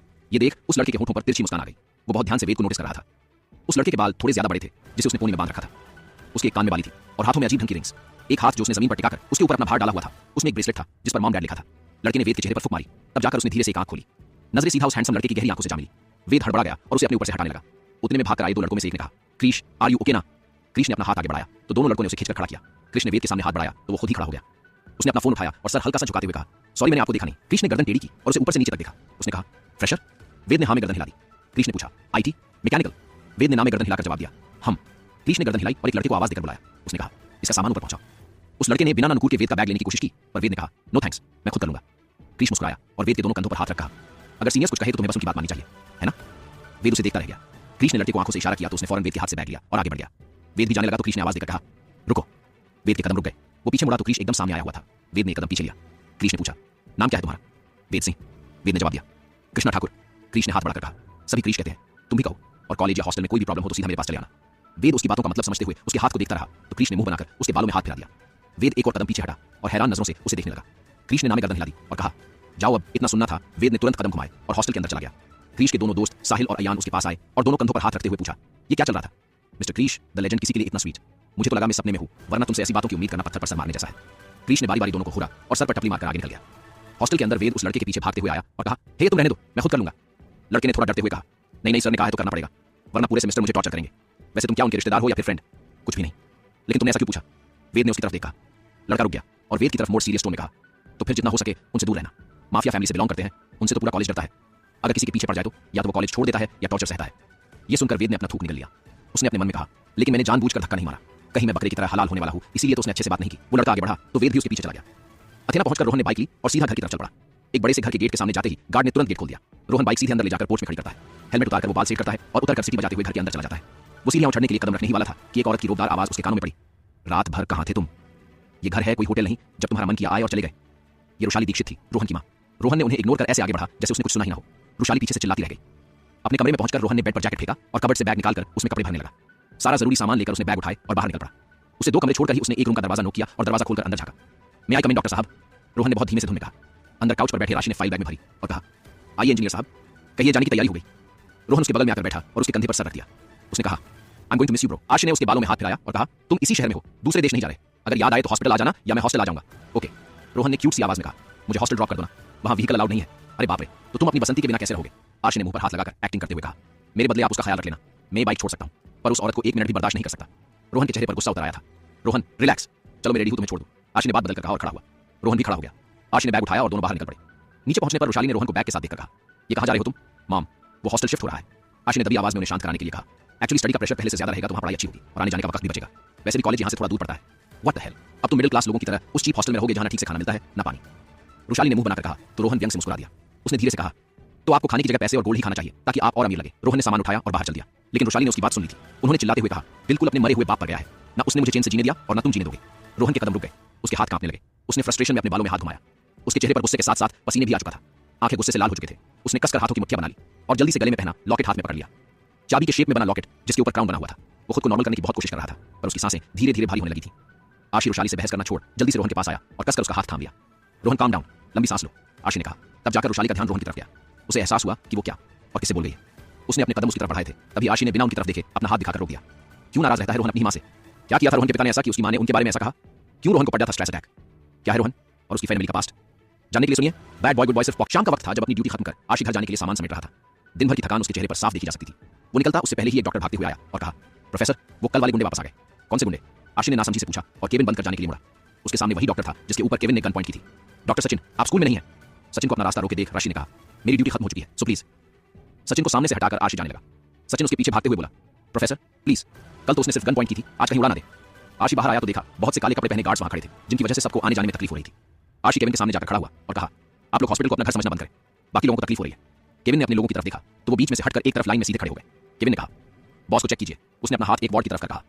ये देख उस लड़के के होंठों पर तिरछी मुस्कान आ गई। वो बहुत ध्यान से वेद को नोटिस कर रहा था। उस लड़के के बाल थोड़े ज्यादा बड़े थे जिसे उसने कोने में बांध रखा था। उसके एक कान में बाली थी और हाथों में अजीब ढंग की रिंग्स। एक हाथ जो उसने जमीन पर टिकाकर उसके ऊपर अपना भार डाला हुआ था, उसमें एक ब्रेसलेट था जिस पर मॉम डैड लिखा था। लड़के ने वेद के चेहरे पर फूंक मारी, तब जाकर उसने धीरे से एक आंख खोली। नजरें सीधा उस हैंडसम लड़के की गहरी आंखों से जा मिली। वेद हड़बड़ा गया और उसे अपने ऊपर से हटाने लगा। उतने में भागकर आए दो लड़कों में से एक ने कहा क्रिश, आर यू ओके ना? क्रिश ने अपना हाथ आगे बढ़ाया तो दोनों लड़कों ने उसे खींचकर खड़ा किया। क्रिश ने वेद के सामने हाथ बढ़ाया तो वो खुद ही खड़ा हो गया। उसने अपना फोन उठाया और सर हल्का सा झुकाते हुए कहा सॉरी मैंने आपको देखा नहीं। क्रिश ने गर्दन टेढ़ी की और उसे ऊपर से नीचे तक देखा। उसने कहा फ्रेशर? वेद ने हाँ में गर्दन हिला दी। क्रिश ने पूछा आईटी, मैकेनिकल? वेद ने नाम में गर्दन हिलाकर जवाब दिया हम। क्रिश ने गर्दन हिलाई और एक लड़के को आवाज देकर बुलाया। उसने कहा इसका सामान ऊपर पहुंचाओ। उस लड़के ने बिना नुकुर के वेद का बैग लेने की कोशिश की पर वेद ने कहा नो थैंक्स, मैं खुद कर लूंगा। क्रिश मुस्कुराया और वेद के दोनों कंधों पर हाथ रखा। अगर सीनियर्स कुछ कहे तो तुम्हें बस उनकी बात माननी चाहिए, है ना? वेद उसे देखता रह गया। क्रिश ने लड़के को आंखों से इशारा किया तो उसने फौरन वेद के हाथ से बैग लिया और आगे बढ़ गया। वेद भी जाने लगा तो क्रिश ने आवाज देकर कहा रुको। वेद के कदम रुक गए। वो पीछे मुड़ा तो क्रिश एकदम सामने आया हुआ था। वेद ने एक कदम पीछे लिया। क्रिश ने पूछा नाम क्या है तुम्हारा? वेद सिंह। वेद ने जवाब दिया कृष्णा ठाकुर। क्रिश ने हाथ बढ़ाकर कहा सभी क्रिश कहते हैं, तुम भी कहो, और कॉलेज या हॉस्टल में कोई भी प्रॉब्लम हो तो सीधा मेरे पास चले आना। वेद उसकी बातों का मतलब समझते हुए उसके हाथ को देखता रहा तो क्रिश ने मुंह बनाकर उसके बालों में हाथ फिरा दिया। वेद एक और कदम पीछे हटा और हैरान नजरों से उसे देखने लगा। क्रिश ने नाम में गर्दन हिला दी और कहा जाओ अब, इतना सुनना था। वेद ने तुरंत कदम घुमाए और हॉस्टल के अंदर चला गया। क्रिश के दोनों दोस्त साहिल और अयान उसके पास आए और दोनों कंधों पर हाथ रखते हुए पूछा ये क्या चल रहा था? मिस्टर क्रिश द लेजेंड किसी के लिए इतना स्वीट? मुझे तो लगा मैं सपने में हूं, वरना तुमसे ऐसी बातों की उम्मीद करना पत्थर पर सर मारने जैसा है। क्रिश ने बारी बारी दोनों को घूरा और सर पर टपली मारकर आगे निकल गया। हॉस्टल के अंदर वेद उस लड़के के पीछे भागते हुए आया और कहा हे तुम रहने दो, मैं खुद कर लूंगा। लड़के ने थोड़ा डरते हुए कहा नहीं नहीं सर ने कहा है तो करना पड़ेगा, वरना पूरे सेमेस्टर मुझे टॉर्चर करेंगे। वैसे तुम क्या उनके रिश्तेदार हो या फिर फ्रेंड? कुछ भी नहीं, लेकिन तुमने ऐसा क्यों पूछा? वेद ने उसकी तरफ देखा। लड़का रुक गया और वेद की तरफ मोड़ सीरियस टोन में कहा तो फिर जितना हो सके उनसे दूर रहना। माफिया फैमिली से बिलोंग करते हैं, उनसे तो पूरा कॉलेज डरता है। अगर किसी के पीछे पड़ जाए तो या तो वो कॉलेज छोड़ देता है या टॉर्चर सहता है। ये सुनकर वेद ने अपना थूक निकल लिया। उसने अपने मन में कहा लेकिन मैंने जानबूझकर धक्का नहीं मारा, कहीं मैं बकरे की तरह हलाल होने वाला हूं, इसीलिए तो उसने अच्छे से बात नहीं की। वो लड़का आगे बढ़ा तो वेद भी उसके पीछे चला गया। अथेना पहुंचकर रोहन ने बाइक ली और सीधा घर की तरफ चल पड़ा। एक बड़े से घर के गेट के सामने जाते ही गार्ड ने तुरंत गेट खोल दिया। रोहन बाइक सीधे अंदर ले जाकर पोर्च में खड़ी करता है। हेलमेट उतारकर वो बाल सेट करता है और उतरकर सीटी बजाते हुए घर के अंदर चला जाता है। वो सीढ़ियां चढ़ने के लिए कदम रखने ही वाला था कि एक औरत की रोबदार आवाज उसके कानों में पड़ी। रात भर कहां थे तुम? ये घर है कोई होटल नहीं, जब तुम्हारा मन किया आए और चले गए। ये रुशाली दीक्षित थी, रोहन की मां। रोहन ने उन्हें इग्नोर कर ऐसे आगे बढ़ा जैसे उसने कुछ सुना ही ना हो। रुशाली पीछे से चिल्लाती रह गई। अपने कमरे में पहुंचकर रोहन ने बेड पर जैकेट फेंका और कबर्ड से बैग निकालकर उसमें कपड़े भरने लगा। सारा जरूरी सामान लेकर उसने बैग उठाए और बाहर निकल पड़ा। उसे 2 कमरे छोड़कर ही उसने एक रूम का दरवाजा नॉक किया और दरवाजा खोलकर अंदर झांका। मैं आई कम इन डॉक्टर साहब? रोहन ने बहुत धीमे से धुन में कहा। अंदर काउच पर बैठे राशि ने फाइल बैग में भरी और कहा, आइए इंजीनियर साहब, कहिए जाने की तैयारी हो गई। रोहन उसके बगल में आकर बैठा और उसके कंधे पर सर रख दिया। उसने कहा, I am going to miss you bro. Aashi ने उसके बालों में हाथ फिराया और कहा, तुम इसी शहर में हो, दूसरे देश नहीं जा रहे। अगर याद आए तो हॉस्पिटल आ जाना या मैं हॉस्टल आ जाऊंगा। ओके। रोहन ने क्यूट सी आवाज में कहा, मुझे हॉस्टल ड्रॉप कर दो ना, वहां व्हीकल अलाउड नहीं है। अरे बाप रे, तो तुम अपनी बसंती के बिना कैसे रहोगे? आशी ने मुंह पर हाथ लगाकर एक्टिंग करते हुए कहा, मेरे बदले आप उसका ख्याल रख लेना, मैं बाइक छोड़ सकता हूं, पर उस औरत को 1 मिनट भी बर्दाश्त नहीं कर सकता। रोहन के चेहरे पर गुस्सा उतर आया था। रोहन रिलैक्स, चलो मैं रेडी हूं, तुम्हें छोड़ दूं। आशी ने बात बदलकर कहा और खड़ा हुआ। रोहन भी खड़ा हो गया। आशी ने बैग उठाया और दोनों बाहर निकल पड़े। नीचे पहुंचने पर वैशाली ने रोहन को बैग के साथ देखकर कहा, ये कहां जा रहे हो तुम? मॉम, वो हॉस्टल शिफ्ट हो रहा है। आशी ने दबी आवाज में उन्हें शांत कराने के लिए कहा, एक्चुअली स्टडी का प्रेशर पहले से ज्यादा रहेगा तो वहां पढ़ाई अच्छी होगी और आने जाने का वक्त भी बचेगा। वैसे भी कॉलेज यहां से थोड़ा दूर पड़ता है। व्हाट द हेल, अब तुम मिडिल क्लास लोगों की तरह उस चीप हॉस्टल में रहोगे जहां ठीक से खाना मिलता है ना पानी। वैशाली ने मुंह बनाकर कहा तो रोहन व्यंग से मुस्कुरा दिया। उसने धीरे से कहा, तो आपको खाने की जगह पैसे और गोल्ड ही खाना चाहिए ताकि आप और अमीर लगे। रोहन ने सामान उठाया और बाहर चल दिया, लेकिन वैशाली ने उसकी बात सुन ली थी। उन्होंने चिल्लाते हुए कहा, बिल्कुल अपने मरे हुए बाप पर गया है, ना उसने मुझे चैन से जीने दिया और ना तुम जीने दोगे। रोहन के कदम रुक गए, उसके हाथ कांपने लगे। उसने फ्रस्ट्रेशन में अपने बालों में हाथ घुमाया। उसके चेहरे पर गुस्से के साथ साथ पसीने भी आ चुका था। आंखें गुस्से से लाल हो चुके थे। उसने कसकर हाथों की मुट्ठियां बना ली और जल्दी से गले में पहना लॉकेट हाथ में पकड़ लिया। चाबी के शेप में बना लॉकेट जिसके ऊपर क्राउन बना हुआ था। वो खुद को नॉर्मल करने की बहुत कोशिश कर रहा था, पर उसकी सांसें धीरे धीरे भारी होने लगी थी। आशी वैशाली से बहस करना छोड़ जल्दी से रोहन के पास आया और कसकर उसका हाथ थाम लिया। रोहन काम डाउन, लंबी सांस लो, आशी ने कहा। तब जाकर वैशाली का ध्यान रोहन की तरफ गया। उसे एहसास हुआ कि वो क्या और किससे बोल रही है। उसने अपने कदम उसकी तरफ बढ़ाए थे, तभी आशी ने बिना उनकी तरफ देखे अपना हाथ दिखाकर रोक दिया। क्यों नाराज रहता है रोहन अपनी मां से? क्या किया था रोहन के पिता ने ऐसा कि उसकी मां ने उनके बारे में ऐसा कहा? क्यों रोहन को पड़ जाता स्ट्रेस अटैक? क्या है रोहन और उसकी फैमिली का पास्ट? जानने के लिए सुनिए बैड बॉय गुड बॉय सिर्फ शाम का वक्त था जब अपनी ड्यूटी खत्म कर आशी घर जाने के लिए सामान समेट रहा था। दिन भर की थकान उसके चेहरे पर साफ देखी जा सकती थी। वो निकलता उससे पहले ही एक डॉक्टर भागते हुए आया और कहा, प्रोफेसर वो कल वाले गुंडे वापस आ गए। कौन से गुंडे? आशी ने नासमझी से पूछा और केविन बंद कर जाने के लिए मुड़ा। उसके सामने वही डॉक्टर था जिसके ऊपर केविन ने गन पॉइंट की थी। डॉक्टर सचिन, आप स्कूल में नहीं है। सचिन को अपना रास्ता रोके देख राशि ने कहा, मेरी ड्यूटी खत्म हो चुकी है, सो प्लीज। सचिन को सामने से हटाकर आशी जाने लगा। सचिन उसके पीछे भागते हुए बोला, प्रोफेसर प्लीज, कल तो उसने सिर्फ गन पॉइंट की थी, आज कहीं उड़ा ना दे। आशी बाहर आया तो देखा बहुत से काले कपड़े पहने गार्ड्स वहां खड़े थे, जिनकी वजह से सबको आने जाने में तकलीफ हो रही थी। आशी केविन के सामने जाकर खड़ा हुआ और कहा, आप लोग हॉस्पिटल को अपना घर समझना बंद करें, बाकी लोगों को तकलीफ हो रही है। केविन ने अपने लोगों की तरफ देखा तो वो बीच में से हटकर एक तरफ लाइन में सीधे खड़े हो गए। केविन ने कहा, बॉस को चेक कीजिए। उसने अपना हाथ एक वार्ड की तरफ कर कहा।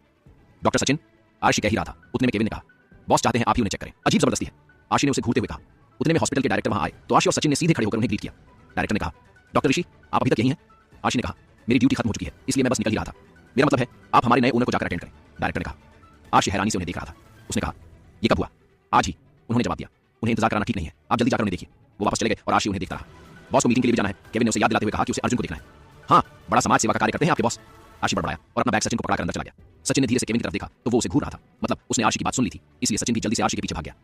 डॉक्टर सचिन, आशी कह ही रहा था। उतने में केविन ने कहा, बॉस चाहते हैं आप ही उन्हें चेक करें, अजीब जबरदस्ती है। आशी ने उसे घूरते हुए कहा। उतने में हॉस्पिटल के डायरेक्टर वहां आए तो आशी और सचिन ने सीधे खड़े होकर उन्हें ग्रीट किया। डायरेक्टर ने कहा, डॉक्टर ऋषि, आप अभी तक यहीं हैं? आशी ने कहा, मेरी ड्यूटी खत्म हो चुकी है, इसलिए मैं बस निकल ही रहा था। मेरा मतलब है आप हमारे नए ओनर को जाकर अटेंड करें। डायरेक्टर ने कहा। आशी हैरानी से उन्हें देख रहा था। उसने कहा, ये कब हुआ? आज ही। उन्होंने जवाब दिया, उन्हें इंतजार कराना ठीक नहीं है, आप जल्दी जाकर उन्हें देखिए। वो वापस चले गए और आशी उन्हें देखता रहा। बॉस को मीटिंग के लिए भी जाना है। केविन ने उसे याद दिलाते हुए कहा कि उसे अर्जुन को देखना है। हाँ, बड़ा समाज सेवा का कार्य करते हैं आपके बॉस। आशी बड़बड़ाया और अपना बैग सचिन को पकड़कर अंदर चला गया। सचिन ने धीरे से केविन की तरफ देखा तो वो उसे घूर रहा था, मतलब उसने आशी की बात सुन ली थी, इसलिए सचिन भी जल्दी से आशी के पीछे भाग गया।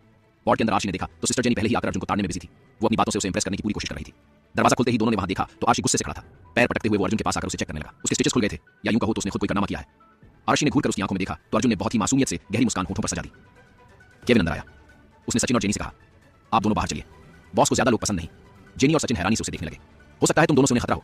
वार्ड के अंदर आशी ने देखा तो सिस्टर जेनी पहले ही आकर अर्जुन को ताड़ने में बिजी थी। वो अपनी बातों से उसे इंप्रेस करने की पूरी कोशिश कर रही थी। दरवाजा खुलते ही दोनों ने वहां देखा तो आशी गुस्से से खड़ा था। पैर पटकते हुए वो अर्जुन के पास आकर उसे चेक करने लगा। उसके स्टिचेस खुल गए थे, या यूं कहो तो उसने खुद कोई कारनामा किया है। आशी ने घूरकर उसकी आंखों में देखा तो अर्जुन ने बहुत ही मासूमियत से गहरी मुस्कान होठों पर सजा दी। केविन अंदर आया। उसने सचिन और जेनी से कहा, आप दोनों बाहर चलिए, बॉस को ज्यादा लोग पसंद नहीं। जेनी और सचिन हैरानी से उसे देखने लगे। हो सकता है तुम दोनों से उन्हें खतरा हो।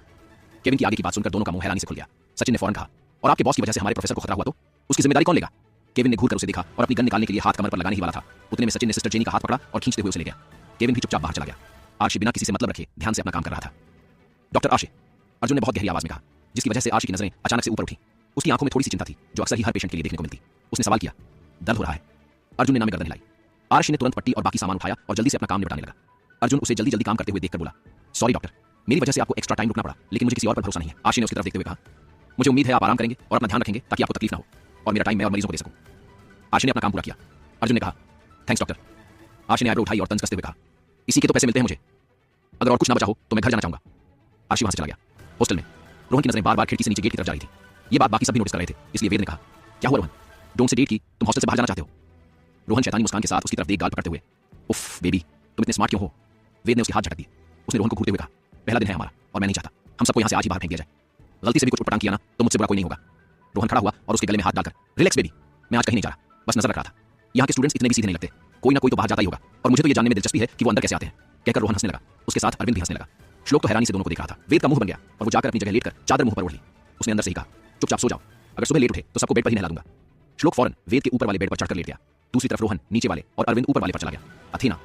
केविन की आगे की बात सुनकर दोनों का मुंह हैरानी से खुल गया। सचिन ने फौरन कहा, और आपके बॉस की वजह से हमारे प्रोफेसर को खतरा हुआ तो उसकी जिम्मेदारी कौन लेगा? केविन ने घूरकर उसे देखा और अपनी गन निकालने के लिए हाथ कमर पर लगाने ही वाला था। उतने में सचिन ने सिस्टर जेनी का हाथ पकड़ा और खींचते हुए उसे ले गया। केविन भी चुपचाप बाहर चला गया। आशी बिना किसी से मतलब रखे ध्यान से अपना काम कर रहा था। डॉक्टर आशी, अर्जुन ने बहुत गहरी आवाज में कहा, जिसकी वजह से आशी की नजरें अचानक से ऊपर उठी। उसकी आंखों में थोड़ी सी चिंता थी जो अक्सर ही हर पेशेंट के लिए देखने को मिलती। उसने सवाल किया, दर्द हो रहा है? अर्जुन ने नाम में गर्दन हिलाई। आशी ने तुरंत पट्टी और बाकी सामान उठाया और जल्दी से अपना काम निपटाने लगा। अर्जुन उसे जल्दी जल्दी काम करते हुए देखकर बोला, सॉरी डॉक्टर, मेरी वजह से आपको एक्स्ट्रा टाइम रुकना पड़ा, लेकिन मुझे किसी और पर भरोसा नहीं है। आशी ने उसकी तरफ देखते हुए कहा, मुझे उम्मीद है आप आराम करेंगे और अपना ध्यान रखेंगे ताकि आपको तकलीफ ना हो और मेरा टाइम मैं और मरीजों को दे सकूं। आशी ने अपना काम पूरा किया। अर्जुन ने कहा, थैंक्स डॉक्टर। आशी ने आईब्रो उठाई और तंज कसते हुए कहा, इसी के तो पैसे मिलते हैं मुझे, अगर और कुछ ना बचा हो तो मैं घर जाना चाहूंगा। आशी वहां से चला गया। हॉस्टल में रोहन की नजरें बार बार खिड़की से नीचे गेट की तरफ जा रही थी। ये बात बाकी सभी नोटिस कर रहे थे, इसलिए वेद ने कहा, क्या हुआ रोहन, डोंट से डेट की, तुम हॉस्टल से बाहर जाना चाहते हो? रोहन शैतानी मुस्कान के साथ उसकी तरफ देख गाल पकड़ते हुए, उफ बेबी, तुम इतने स्मार्ट क्यों हो? वेद ने उसके हाथ झटक दिए। उसने रोहन को घूरते हुए कहा, पहला दिन है हमारा और मैं नहीं चाहता हम सबको यहाँ से आज ही बाहर फेंक दिया जाए। गलती से भी कुछ उटपटांग किया ना तो मुझसे बुरा कोई नहीं होगा। रोहन खड़ा हुआ और उसके गले में हाथ डालकर, रिलैक्स बेबी, मैं आज कहीं नहीं जा रहा, बस नजर रख रहा था। यहाँ के स्टूडेंट्स इतने भी सीधे नहीं लगते, कोई ना कोई तो बाहर जाता ही होगा और मुझे तो ये जानने में दिलचस्पी है कि वो अंदर कैसे आते हैं। कहकर रोहन हंसने लगा। उसके साथ अरविंद भी हंसने लगा। श्लोक तो हैरानी से दोनों को देख रहा था। वेद का मुंह बन गया और वो जाकर अपनी जगह लेटकर चादर मुंह पर ओढ़ ली। उसने अंदर से ही कहा, चुपचाप सो जाओ, अगर सुबह लेट उठे तो सबको बेड पर ही नहला दूंगा। श्लोक फौरन वेद के ऊपर वाले बेड पर चढ़कर लेट गया। दूसरी तरफ रोहन नीचे वाले और अरविंद ऊपर वाले पर चला गया। अथीना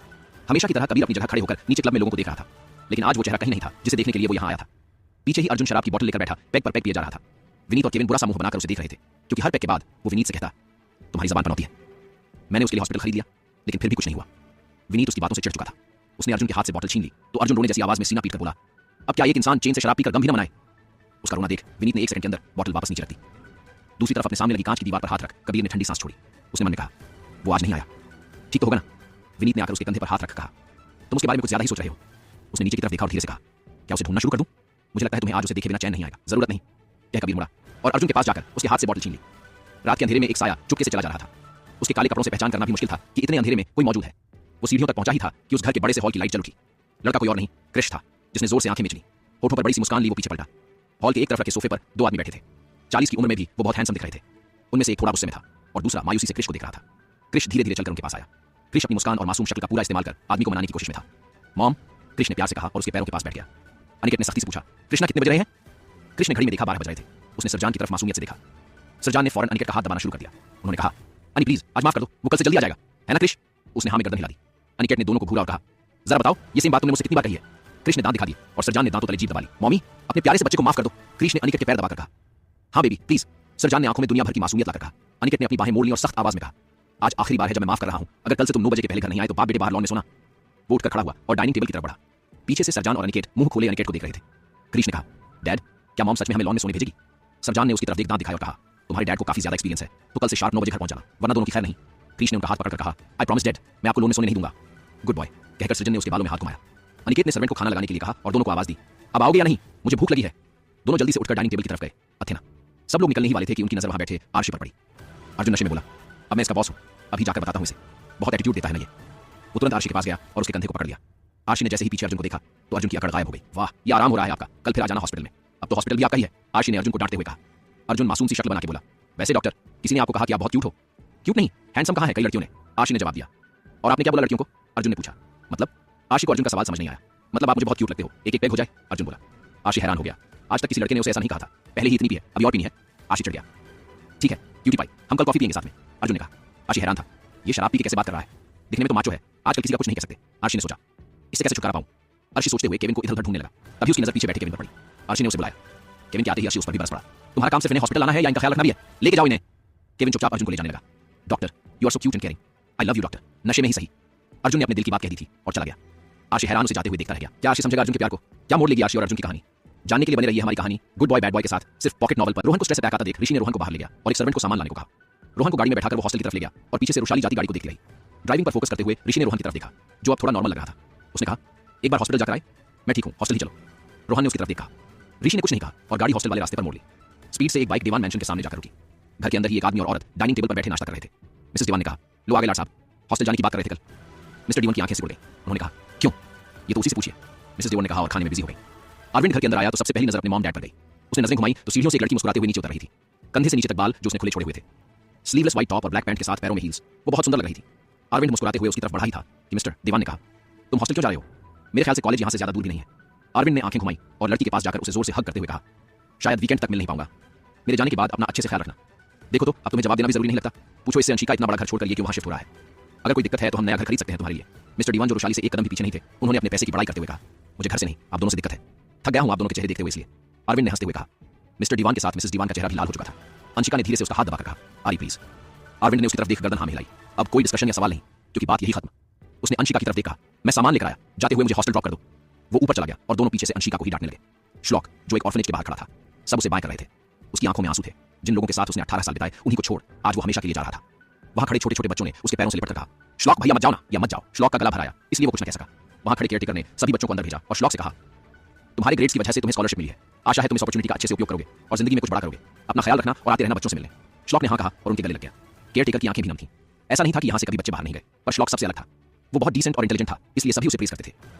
हमेशा की तरह कबीर अपनी जगह खड़े होकर नीचे क्लब में लोगों को देख रहा था, लेकिन आज वो चेहरा कहीं नहीं था जिसे देखने के लिए वो यहाँ आया था। पीछे ही अर्जुन शराब की बोतल लेकर बैठा पैक पर पैक पिए जा रहा था। विनीत और केविन बुरा सा मुंह बनाकर उसे देख रहे थे, क्योंकि हर पैक के बाद वो विनीत से कहता, तुम्हारी जबान पनौती है। मैंने उसके लिए हॉस्पिटल खरीद लिया, लेकिन फिर भी कुछ नहीं हुआ। विनीत उसकी बातों से चिढ़ चुका था। उसने अर्जुन के हाथ से बोतल छीन ली तो अर्जुन रोने जैसी आवाज में सीना पीटकर बोला, अब क्या एक इंसान चेन से शराब पीकर गम भी न मनाए? उसका रोना देख विनीत ने 1 सेकंड के अंदर बोतल वापस नीचे रख दी। दूसरी तरफ अपने सामने लगी कांच की दीवार पर हाथ रख कबीर ने ठंडी सांस छोड़ी। उसने मन में कहा, वो आज नहीं आया, ठीक तो होगा ना? विनीत ने आकर उसके कंधे पर हाथ रख कहा, तुम उसके बारे में कुछ ज्यादा ही सोच रहे हो। उसने नीचे की तरफ देखा और धीरे से कहा, क्या उसे ढूंढना शुरू कर दूं? मुझे लगता है तुम्हें आज उसे देखे बिना चैन नहीं आएगा। जरूरत नहीं, कह कबीर मुड़ा और अर्जुन के पास जाकर उसके हाथ से बॉटल छीन ली। रात के अंधेरे में एक साया चुपके से चला जा रहा था। उसके काले कपड़ों से पहचान करना भी मुश्किल था कि इतने अंधेरे में कोई मौजूद है। वो सीढ़ियों तक पहुंचा ही था कि उस घर के बड़े से हॉल की लाइट जल उठी। लड़का कोई और नहीं, क्रिश था, जिसने जोर से आंखें मीच ली। होठों पर बड़ी सी मुस्कान ली वो पीछे पलटा। हॉल के एक तरफ रखे सोफे पर दो आदमी बैठे थे। 40 की उम्र में भी वो बहुत हैंडसम दिख रहे थे। उनमें से एक थोड़ा गुस्से में था और दूसरा मायूसी से क्रिश को देख रहा था। क्रिश धीरे धीरे चलकर उनके पास आया। क्रिश अपनी मुस्कान और मासूम शक्ल का पूरा इस्तेमाल कर आदमी को मनाने की कोशिश में था। मॉम, क्रिश ने प्यार से कहा और उसके पैरों के पास बैठ गया। अनिकेत ने सख्ती से पूछा, कृष्णा कितने बज रहे हैं? क्रिश ने घड़ी में देखा 12 बज रहे थे। उसने सरजान की तरफ मासूमियत से देखा। सरजान ने फौरन अनिकेत का हाथ दबाना शुरू कर दिया। उन्होंने कहा, अनी प्लीज आज माफ कर दो, वो कल से जल्दी आ जाएगा, है ना क्रिश? उसने हाँ में गर्दन हिला दी। अनिकेत ने दोनों को घूरा और कहा, जरा बताओ ये सेम बात तुमने मुझसे कितनी बार कही है? क्रिश ने दांत दिखा दिए और सरजान ने दांतों तले जीभ दबा ली। मॉमी, अपने प्यारे से बच्चे को माफ कर दो, क्रिश ने अनिकेत के पैर दबाकर कहा। हाँ बेबी प्लीज, सरजान ने आंखों में दुनिया भर की मासूमियत लाकर कहा। अनिकेत ने अपनी बाहें मोड़ ली और सख्त आवाज में कहा, आज आखिरी बार है जब मैं माफ कर रहा हूं। अगर कल से तुम 9 बजे के पहले घर नहीं आए तो बाप बेटे बाहर लॉन में सोना। वो उठकर खड़ा हुआ और डाइनिंग टेबल की तरफ बढ़ा। पीछे से सरजान और अनिकेत मुंह खोले अनिकेत को देख रहे थे। क्रिश ने कहा, डैड, क्या मॉम सच में हमें लॉन में सोने भेजेगी? सरजान ने उसकी तरफ एक दांत दिखाया और कहा, तुम्हारे डैड को काफी ज्यादा एक्सपीरियंस है, तो कल से शार्प 9 बजे घर पहुंच जाना, वरना दोनों की खैर नहीं। क्रिश ने उनका हाथ पकड़कर कहा, आई प्रॉमिस डैड, मैं आपको लॉन में सोने नहीं दूंगा। गुड बॉय, कहकर सृजन ने उसके बालों में हाथ घुमाया। अनिकेत ने सर्वेंट को खाना लगाने के लिए कहा और दोनों को आवाज दी, अब आओगे या नहीं, मुझे भूख लगी है। दोनों जल्दी से उठकर डाइनिंग टेबल की तरफ गए। अथेना, सब लोग निकलने ही वाले थे कि उनकी नजर वहां बैठे आरशी पर पड़ी। अर्जुन नशे में बोला, अब मैं इसका बॉस हूं, अभी जाकर बताता हूं इसे, बहुत एटीट्यूड देता है ना ये। वो तुरंत आरशी के पास गया और उसके कंधे को पकड़ लिया। आरशी ने जैसे ही पीछे अर्जुन को देखा तो अर्जुन की अकड़ गायब हो गई। वाह, ये आराम हो रहा है आपका, कल फिर आ जाना हॉस्पिटल में, अब तो हॉस्पिटल भी आपका ही है, आरशी ने अर्जुन को डांटते हुए कहा। अर्जुन मासूम सी शक्ल बना के बोला, वैसे डॉक्टर, किसी ने आपको कहा कि आप बहुत क्यूट हो? क्यूट नहीं, हैंडसम कहा है कई लड़कियों ने, आरशी ने जवाब दिया। और आपने क्या बोला लड़कियों को? अर्जुन ने पूछा। मतलब? आरशी को अर्जुन का सवाल समझ नहीं आया। मतलब आप मुझे बहुत क्यूट लगते हो, एक एक पैग हो जाए, अर्जुन बोला। आरशी हैरान हो गया, आज तक किसी लड़के ने उसे ऐसा नहीं कहा था। पहले ही इतनी भी है, अभी और पीनी है। आरशी चढ़ गया। ठीक है क्यूटी पाई, हम कल कॉफी पियेंगे साथ में, अर्जुन ने कहा। आरशी हैरान था, ये शराब पी के कैसे बात कर रहा है, दिखने में तो माचो है, आजकल किसी का कुछ नहीं कह सकते। आरशी ने सोचा, इससे कैसे छुटकारा पाऊं? अर्शी सोचते हुए केविन को इधर उधर ढूंढने लगा। तभी उसकी नजर पीछे बैठे केविन पर पड़ी। अर्शी ने उसे बुलाया। केविन के आते ही अर्शी उस पर भी बरस पड़ा। तुम्हारा काम सिर्फ इन्हें हॉस्पिटल लाना है या इनका ख्याल रखना भी है? लेके जाओ इन्हें। केविन चुपचाप अर्जुन को ले जाने लगा। Doctor, you are so cute and caring, I love you doctor, नशे में ही सही। अर्जुन ने अपने दिल की बात कह दी थी और चला गया। आरशी हैरान उसे जाते हुए देखता रह गया। क्या आरशी समझेगा अर्जुन के प्यार को? क्या मोड़ लेगी आरशी और अर्जुन की कहानी? जानने के लिए बने रही है हमारी कहानी गुड बॉय बैड बॉय के साथ, सिर्फ पॉकेट नॉवल पर। रोहन को स्ट्रेस अटैक आता देख ऋषि ने रोहन को बाहर ले गया और एक सर्वेंट को सामान लाने को कहा। रोहन को गाड़ी में बैठाकर वो हॉस्टल की तरफ ले गया और पीछे से रुशाली जाती गाड़ी को देखती रही। ड्राइविंग पर फोकस करते हुए ऋषि ने रोहन की तरफ देखा, जो अब थोड़ा नॉर्मल लग रहा था। उसने कहा, एक बार हॉस्पिटल जाकर आए? मैं ठीक हूं, हॉस्टल ही चलो। रोहन ने उसकी तरफ देखा। ऋषि ने कुछ नहीं कहा और गाड़ी हॉस्टल वाले रास्ते पर मोड़ ली। स्पीड से एक बाइक दीवान मैंशन के सामने जाकर रुकी। घर के अंदर ही एक आदमी और औरत डाइनिंग टेबल पर बैठे नाश्ता कर रहे थे। मिसेस दीवान ने कहा, लो आगे लाड साहब, हॉस्टल जाने की बात कर रहे थे कल। मिस्टर दीवान की आंखें सिकुड़ गई। उन्होंने कहा, क्यों? ये तो उसी से पूछिए, मिसेस दीवान ने कहा और खाने में बिजी हो गई। अरविंद घर के अंदर आया तो सबसे पहली नजर अपने मॉम डैड पर गई। उसने नजरें घुमाई तो सीढ़ियों से एक लड़की मुस्कुराते हुए नीचे उतर रही थी। कंधे से नीचे तक बाल जो उसने खुले छोड़े हुए थे, स्लीवलेस व्हाइट टॉप और ब्लैक पैंट के साथ पैरों में हील्स, वो बहुत सुंदर लग रही थी। अरविंद मुस्कुराते हुए उसकी तरफ बढ़ा ही था कि मिस्टर दीवान ने कहा, तुम हॉस्टल क्यों जा रहे हो? मेरे ख्याल से कॉलेज यहाँ से ज्यादा दूर भी नहीं है। अरविंद ने आंखें घुमाई और लड़की के पास जाकर उसे जोर से हग करते हुए कहा, शायद वीकेंड तक मिल नहीं पाऊंगा, मेरे जाने के बाद अपना अच्छे से ख्याल रखना। देखो तो अब तुम्हें जवाब देना भी जरूरी नहीं लगता, पूछो इससे अंशिका इतना बड़ा घर छोड़कर ये क्यों वहां शिफ्ट हो रहा है? अगर कोई दिक्कत है तो हम नया घर खरीद सकते हैं तुम्हारे लिए। मिस्टर दीवान जो रुशाली से एक कदम भी पीछे नहीं थे, उन्होंने अपने पैसे की बड़ाई करते हुए कहा, मुझे घर से नहीं आप दोनों से दिक्कत है, थक गया हूं आप दोनों के चेहरे देखते हुए इसलिए। अरविंद ने हंसते हुए कहा। मिस्टर दीवान के साथ मिसेस दीवान का चेहरा भी लाल हो चुका था। अंशिका ने धीरे से उसका हाथ दबाकर कहा, आरी प्लीज। अरविंद ने उसकी तरफ देखकर गर्दन हाँ हिलाई। अब कोई डिस्कशन या सवाल नहीं, क्योंकि बात यही खत्म। उसने अंशिका की तरफ देखा, मैं सामान लेकर आया, जाते हुए मुझे हॉस्टल ड्रॉप कर दो। वो ऊपर चला गया और दोनों पीछे से अंशिका को ही डांटने लगे। श्लोक जो एक ऑर्फनेज के बाहर खड़ा था, सब उसे बाएं कर रहे थे। उसकी आंखों में आंसू थे। जिन लोगों के साथ उसने 18 साल बिताए उन्हीं को छोड़ आज वो हमेशा के लिए जा रहा था। वहां खड़े छोटे छोटे बच्चों ने उसके पैरों से लिपटकर कहा, श्लोक भैया मत जाओ ना, या मत जाओ। श्लोक का गला भराया इसलिए वो कुछ न कह सका। वहां खड़े केयरटेकर ने सभी बच्चों को अंदर भेजा और श्लोक से कहा, तुम्हारे ग्रेड्स की वजह से तुम्हें स्कॉलरशिप मिली है, आशा है तुम इस अपॉर्चुनिटी का अच्छे से उपयोग करोगे और जिंदगी में कुछ बड़ा करोगे। अपना ख्याल रखना और आते रहना बच्चों से मिलने। श्लोक ने हाँ कहा और उनके गले लग गया। केयरटेकर की आंखें भी नम थीं। ऐसा नहीं था कि यहां से कभी बच्चे बाहर नहीं गए, पर श्लोक सबसे अलग था। वो बहुत डिसेंट और इंटेलिजेंट था, इसलिए सभी उसे प्रेज करते थे।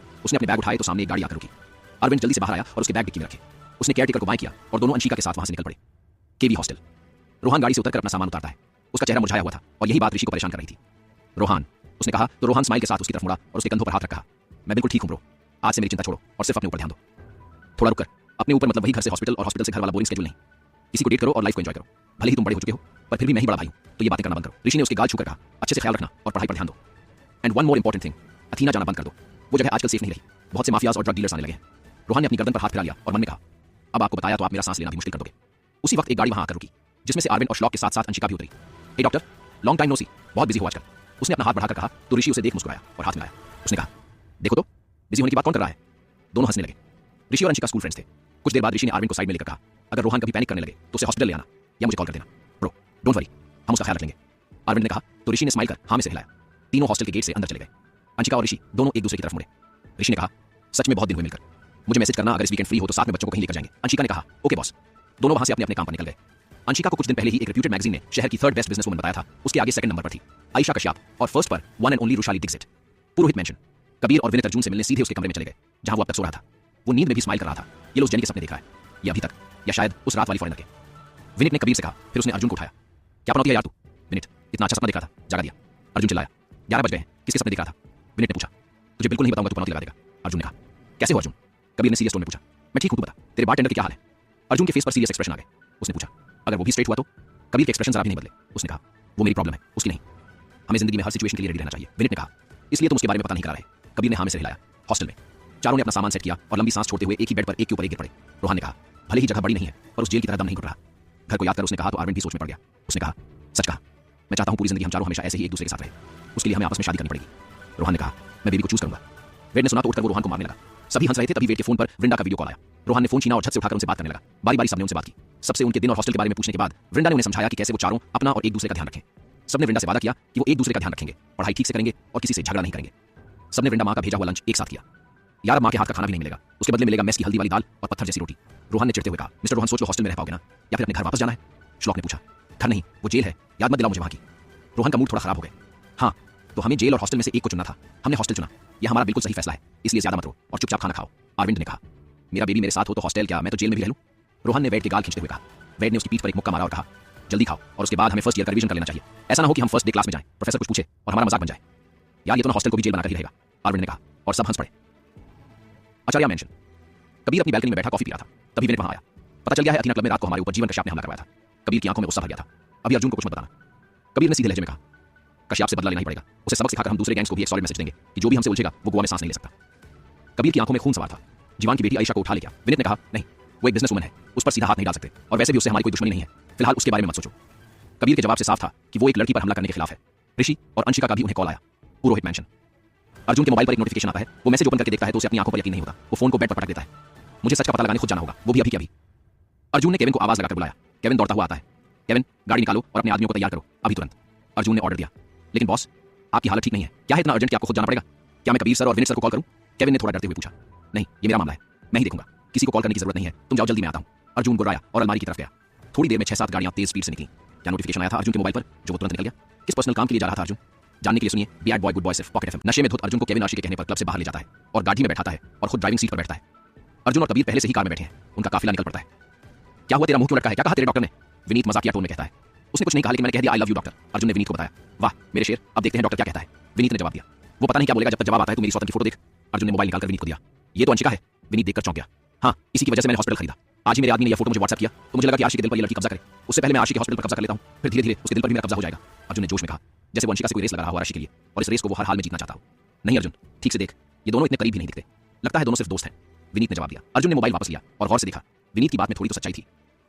उसने अपने बैग उठाए तो सामने एक गाड़ी आकर रुकी। अरविंद जल्दी से बाहर आया और उसके बैग डिक्की में रखे। उसने केयरटेकर को बाएं किया और दोनों अंशिका के साथ वहां से निकल पड़े। केवी हॉस्टल। रोहान गाड़ी से उतरकर अपना सामान उतारता है। उसका चेहरा मुरझाया हुआ था और यही बात ऋषि को परेशान कर रही थी। रोहान, उसने कहा तो रोहान स्माइल के साथ उसकी तरफ मुड़ा और उसके कंधों पर हाथ रखा। मैं बिल्कुल ठीक हूं ब्रो, आज से मेरी चिंता छोड़ो और सिर्फ अपने ऊपर ध्यान दो। थोड़ा रुककर, अपने ऊपर मतलब वही घर से हॉस्पिटल और हॉस्पिटल से घर वाला बोरिंग स्केड्यूल नहीं। किसी को डेट करो और लाइफ को एंजॉय करो। भले ही तुम बड़े हो चुके हो, पर फिर भी मैं ही बड़ा भाई हूं, तो ये बातें करना बंद करो। ऋषि ने उसके गाल छूकर कहा, अच्छे से ख्याल रखना और पढ़ाई पर ध्यान दो। And one more important thing, Athina जाना बंद कर दो, वो जगह आजकल सेफ नहीं रही, बहुत से माफियाज और ड्रग डीलर्स आने लगे हैं। रोहान ने अपनी गर्दन पर हाथ फिरा लिया और मन में कहा, अब आपको बताया तो आप मेरा सांस लेना भी मुश्किल कर दोगे। उसी वक्त एक गाड़ी वहां आकर रुकी, जिसमें से अरविंद और श्लोक के साथ साथ अंशिका भी उतरी। हे डॉक्टर, लॉन्ग टाइम नो सी, बहुत बिजी हो आजकल। उसने अपना हाथ बढ़ाकर कहा तो ऋषि उसे देख मुस्कुराया और हाथ मिलाया। उसने कहा, देखो तो बिजी होने की बात कौन कर रहा है? दोनों हंसने लगे। ऋषि और अंशिका स्कूल फ्रेंड्स थे। कुछ देर बाद ऋषि ने अरविंद को साइड में लेकर कहा, अगर रोहन कभी पैनिक करने लगे तो उसे हॉस्पिटल ले आना या मुझे कॉल कर देना। ब्रो डोंट वरी, हम उसका ख्याल रख लेंगे। अरविंद ने कहा तो ऋषि ने स्माइल कर हाँ में से हिलाया। तीनों हॉस्टल के गेट से अंदर चले गए। अंशिका और ऋषि दोनों एक दूसरे की तरफ मुड़े। ऋषि ने कहा, सच में बहुत दिन हुए मिलकर, मुझे मैसेज करना अगर इस वीकेंड फ्री हो तो साथ में बच्चों को कहीं लेकर जाएंगे। अंशिका ने कहा, ओके बॉस। दोनों वहां से अपने अपने काम पर निकल गए। अंशिका को कुछ दिन पहले ही एक रेप्यूटेड मैगजीन ने शहर की 3rd बेस्ट बिजनेस वुमन बताया था। उसके आगे 2nd नंबर पर थी आयशा कश्यप और 1st पर one and only Rushali Dixit. Purohit mansion. Kabir और विनीत अर्जुन से मिलने सीधे उसके कमरे में चले गए जहां वो अब तक सो रहा था। वो नींद में भी स्माइल कर रहा था। ये लो जेनी के सपने देख रहा है, ये अभी तक, या शायद उस रात वाली फॉरेनर के। विनीत ने कबीर से कहा, फिर उसने अर्जुन को उठाया। क्या पनौती है यार तू? विनीत, इतना अच्छा सपना देख रहा था, जगा दिया। अर्जुन चिल्लाया, 11 बज गए हैं, किसके सपने देख रहा था? विनीत ने पूछा। तुझे बिल्कुल नहीं बताऊंगा, तू पनौती लगा देगा। अर्जुन ने कहा, कैसे हो अर्जुन? कबीर ने सीरियस टोन में पूछा। मैं ठीक हूं, तू बता, तेरे बारटेंडर के क्या हाल है? अर्जुन के फेस पर सीरियस एक्सप्रेशन आ गए। उसने पूछा, अगर वो भी स्ट्रेट हुआ तो? कबीर के एक्सप्रेशन जरा भी नहीं बदले। उसने कहा, वो मेरी प्रॉब्लम है, उसकी नहीं। हमें जिंदगी में हर सिचुएशन के लिए रेडी रहना चाहिए। विनीत ने कहा, इसलिए तुम उसके बारे में पता नहीं करा रहे। कबीर ने हाँ में से हिलाया। हॉस्टल में चारों ने अपना सामान सेट किया और लंबी सांस छोड़ते हुए एक ही बेड पर एक के ऊपर एक गिर पड़े। रोहन ने कहा, भले ही जगह बड़ी नहीं है पर उस जेल की तरह दम नहीं घुट रहा। घर को याद कर उसने कहा तो अरविंद भी सोच में पड़ गया। उसने कहा, सच कहा, मैं चाहता हूं पूरी जिंदगी हम चारों हमेशा ऐसे ही एक दूसरे के साथ रहे। उसके लिए हमें आपस में शादी करनी पड़ेगी। रोहन ने कहा, मैं बेबी को चूज करूंगा। वेद ने सुना तो उठकर वो रोहन को मारने लगा। सभी हंस रहे थे, तभी वेद के फोन पर वृंदा का वीडियो कॉल आया। रोहन ने फोन छीना और झट से उठाकर उनसे बात करने लगा। बारी बारी सबने उनसे बात की। सबसे उनके दिन और हॉस्टल के बारे में पूछने के बाद वृंदा ने उन्हें समझाया कि कैसे वो चारों अपना और एक दूसरे का ध्यान रखें। सबने वृंदा से वादा किया कि वो एक दूसरे का ध्यान रखेंगे, पढ़ाई ठीक से करेंगे और किसी से झगड़ा नहीं करेंगे। सबने वृंदा माँ का भेजा हुआ लंच एक साथ किया। यार, माँ के हाथ का खाना भी नहीं मिलेगा, उसके बदले मिलेगा मेस की हल्दी वाली दाल और पत्थर जैसी रोटी। रोहन ने चिढ़ते हुए कहा, मिस्टर रोहन, सोच लो हॉस्टल में रह पाओगे ना, या फिर अपने घर वापस जाना है? श्लोक ने पूछा। घर नहीं, वो जेल है, याद मत दिलाओ मुझे वहां की। रोहन का मूड थोड़ा खराब हो गया। हाँ, तो हमें जेल और हॉस्टल में से एक को चुनना था। हमने हॉस्टल चुना। यह हमारा बिल्कुल सही फैसला है, इसलिए ज्यादा मत रो और चुपचाप खाना खाओ। अरविंद ने कहा, मेरा बेबी मेरे साथ हो तो हॉस्टल क्या, मैं तो जेल में भी रह लूं? रोहन ने वेड के गाल खींचते हुए कहा। वेड ने उसकी पीठ पर एक मुक्का मारा और कहा, जल्दी खाओ और उसके बाद हमें फर्स्ट ईयर का रिवीजन कर लेना चाहिए। ऐसा ना हो कि हम फर्स्ट डे क्लास में जाएं, प्रोफेसर कुछ पूछे और हमारा मजाक बन जाए। यार, ये तो ना हॉस्टल को भी जेल बनाकर ही रहेगा, अरविंद ने कहा और सब हंस पड़े। आचार्य मेंशन। कबीर अपनी बैल्कनी में बैठा कॉफी पी रहा था, तभी विनीत वहां आया। पता चल गया है अथीना क्लब में रात को हमारे ऊपर जीवन कश्यप ने हमला करवाया था। कबीर की आंखों में गुस्सा भर गया था। अभी अर्जुन को कुछ मत बताना। कबीर ने सीधे लहजे में कहा, कश्यप से बदला लेना ही पड़ेगा। उसे सबक सिखाकर हम दूसरे गैंग्स को भी एक सॉलिड मैसेज देंगे कि जो भी हमसे उलझेगा वो गोवा में सांस नहीं ले सकता। कबीर की आंखों में खून सवार था। जीवान की बेटी आयशा को उठा ले गया। विनीत ने कहा, नहीं, वो एक बिजनेस वुमन है, उस पर सीधा हाथ नहीं डाल सकते, और वैसे भी उससे हमारी कोई दुश्मनी नहीं है, फिलहाल उसके बारे में मत सोचो। कबीर के जवाब से साफ था कि वो एक लड़की पर हमला करने के खिलाफ है। ऋषि और अंशिका का भी उन्हें कॉल आया। पुरोहित मेंशन। अर्जुन के मोबाइल पर एक नोटिफिकेशन आता है। वो मैसेज ओपन करके देखता है तो उसे अपनी आंखों पर यकीन नहीं होता। वो फोन को बेड पर पटक देता है। मुझे सच का पता लगाने खुद जाना होगा, वो भी अभी के अभी। अर्जुन ने केविन को आवाज लगाकर बुलाया। केविन दौड़ता हुआ आता है। केविन, गाड़ी निकालो और अपने आदमियों को तैयार करो, अभी तुरंत। अर्जुन ने ऑर्डर दिया। लेकिन बॉस, आपकी हालत ठीक नहीं है। क्या है इतना अर्जेंट कि आपको खुद जाना पड़ेगा? क्या मैं कबीर सर और विनीत सर को कॉल करूं? केविन ने थोड़ा डरते हुए पूछा। नहीं, ये मेरा मामला है, मैं ही देखूंगा, किसी को कॉल करने की जरूरत नहीं है, तुम जाओ, जल्दी मैं आता हूं। अर्जुन गुर्राया और अलमारी की तरफ गया। थोड़ी देर में 6-7 गाड़ियां तेज स्पीड से निकली। क्या नोटिफिकेशन आया था अर्जुन के मोबाइल पर जो वो तुरंत निकल गया? किस पर्सनल काम के लिए जा रहा था अर्जुन? जानने के लिए सुनिए बैड बॉय गुड बॉय सिर्फ पॉकेट एफएम। नशे में धुत अर्जुन को केविन आशी के कहने पर क्लब से बाहर ले जाता है और गाड़ी में बैठाता है और खुद ड्राइविंग सीट पर बैठता है। अर्जुन और कबीर पहले से ही कार में बैठे हैं। उनका काफिला निकल पड़ता है। क्या हुआ, तेरा मुंह क्यों लटका है? क्या कहा तेरे डॉक्टर ने? विनीत मजाकिया टोन में कहता है। उसने कुछ नहीं कहा, लेकिन मैंने कह दिया आई लव यू डॉक्टर। अर्जुन ने विनीत को बताया। वाह मेरे शेर, अब देखते हैं डॉक्टर क्या कहता है। विनीत ने जवाब दिया। वो पता नहीं क्या बोलेगा, जब तक जवाब आता है तू मेरी स्वतंत्र फोटो देख। अर्जुन ने मोबाइल निकालकर विनीत को दिया। ये तो अंशिका है। विनीत देखकर चौंक गया। हाँ, इसी की वजह से मैंने हॉस्पिटल खरीदा। आज ही मेरे आदमी ने यह फोटो मुझे व्हाट्सएप किया तो मुझे लगा कि आशी के दिल पर ये लड़की कब्जा करे। उससे पहले मैं आशी के हॉस्पिटल पर कब्जा कर लेता हूँ, फिर धीरे धीरे उसके दिल पर भी मेरा कब्जा हो जाएगा। अर्जुन ने जोश में कहा, जैसे वो अंशिका से कोई रेस लगा रहा हो आशी के लिए और इस रेस को वो हर हाल में जीतना चाहता हो। नहीं अर्जुन, ठीक से देख, ये दोनों इतने करीब भी नहीं दिखते, लगता है दोनों सिर्फ दोस्त हैं। विनीत ने जवाब दिया। अर्जुन ने मोबाइल वापस लिया और गौर से देखा। विनीत की बात में थोड़ी तो सच्चाई थी।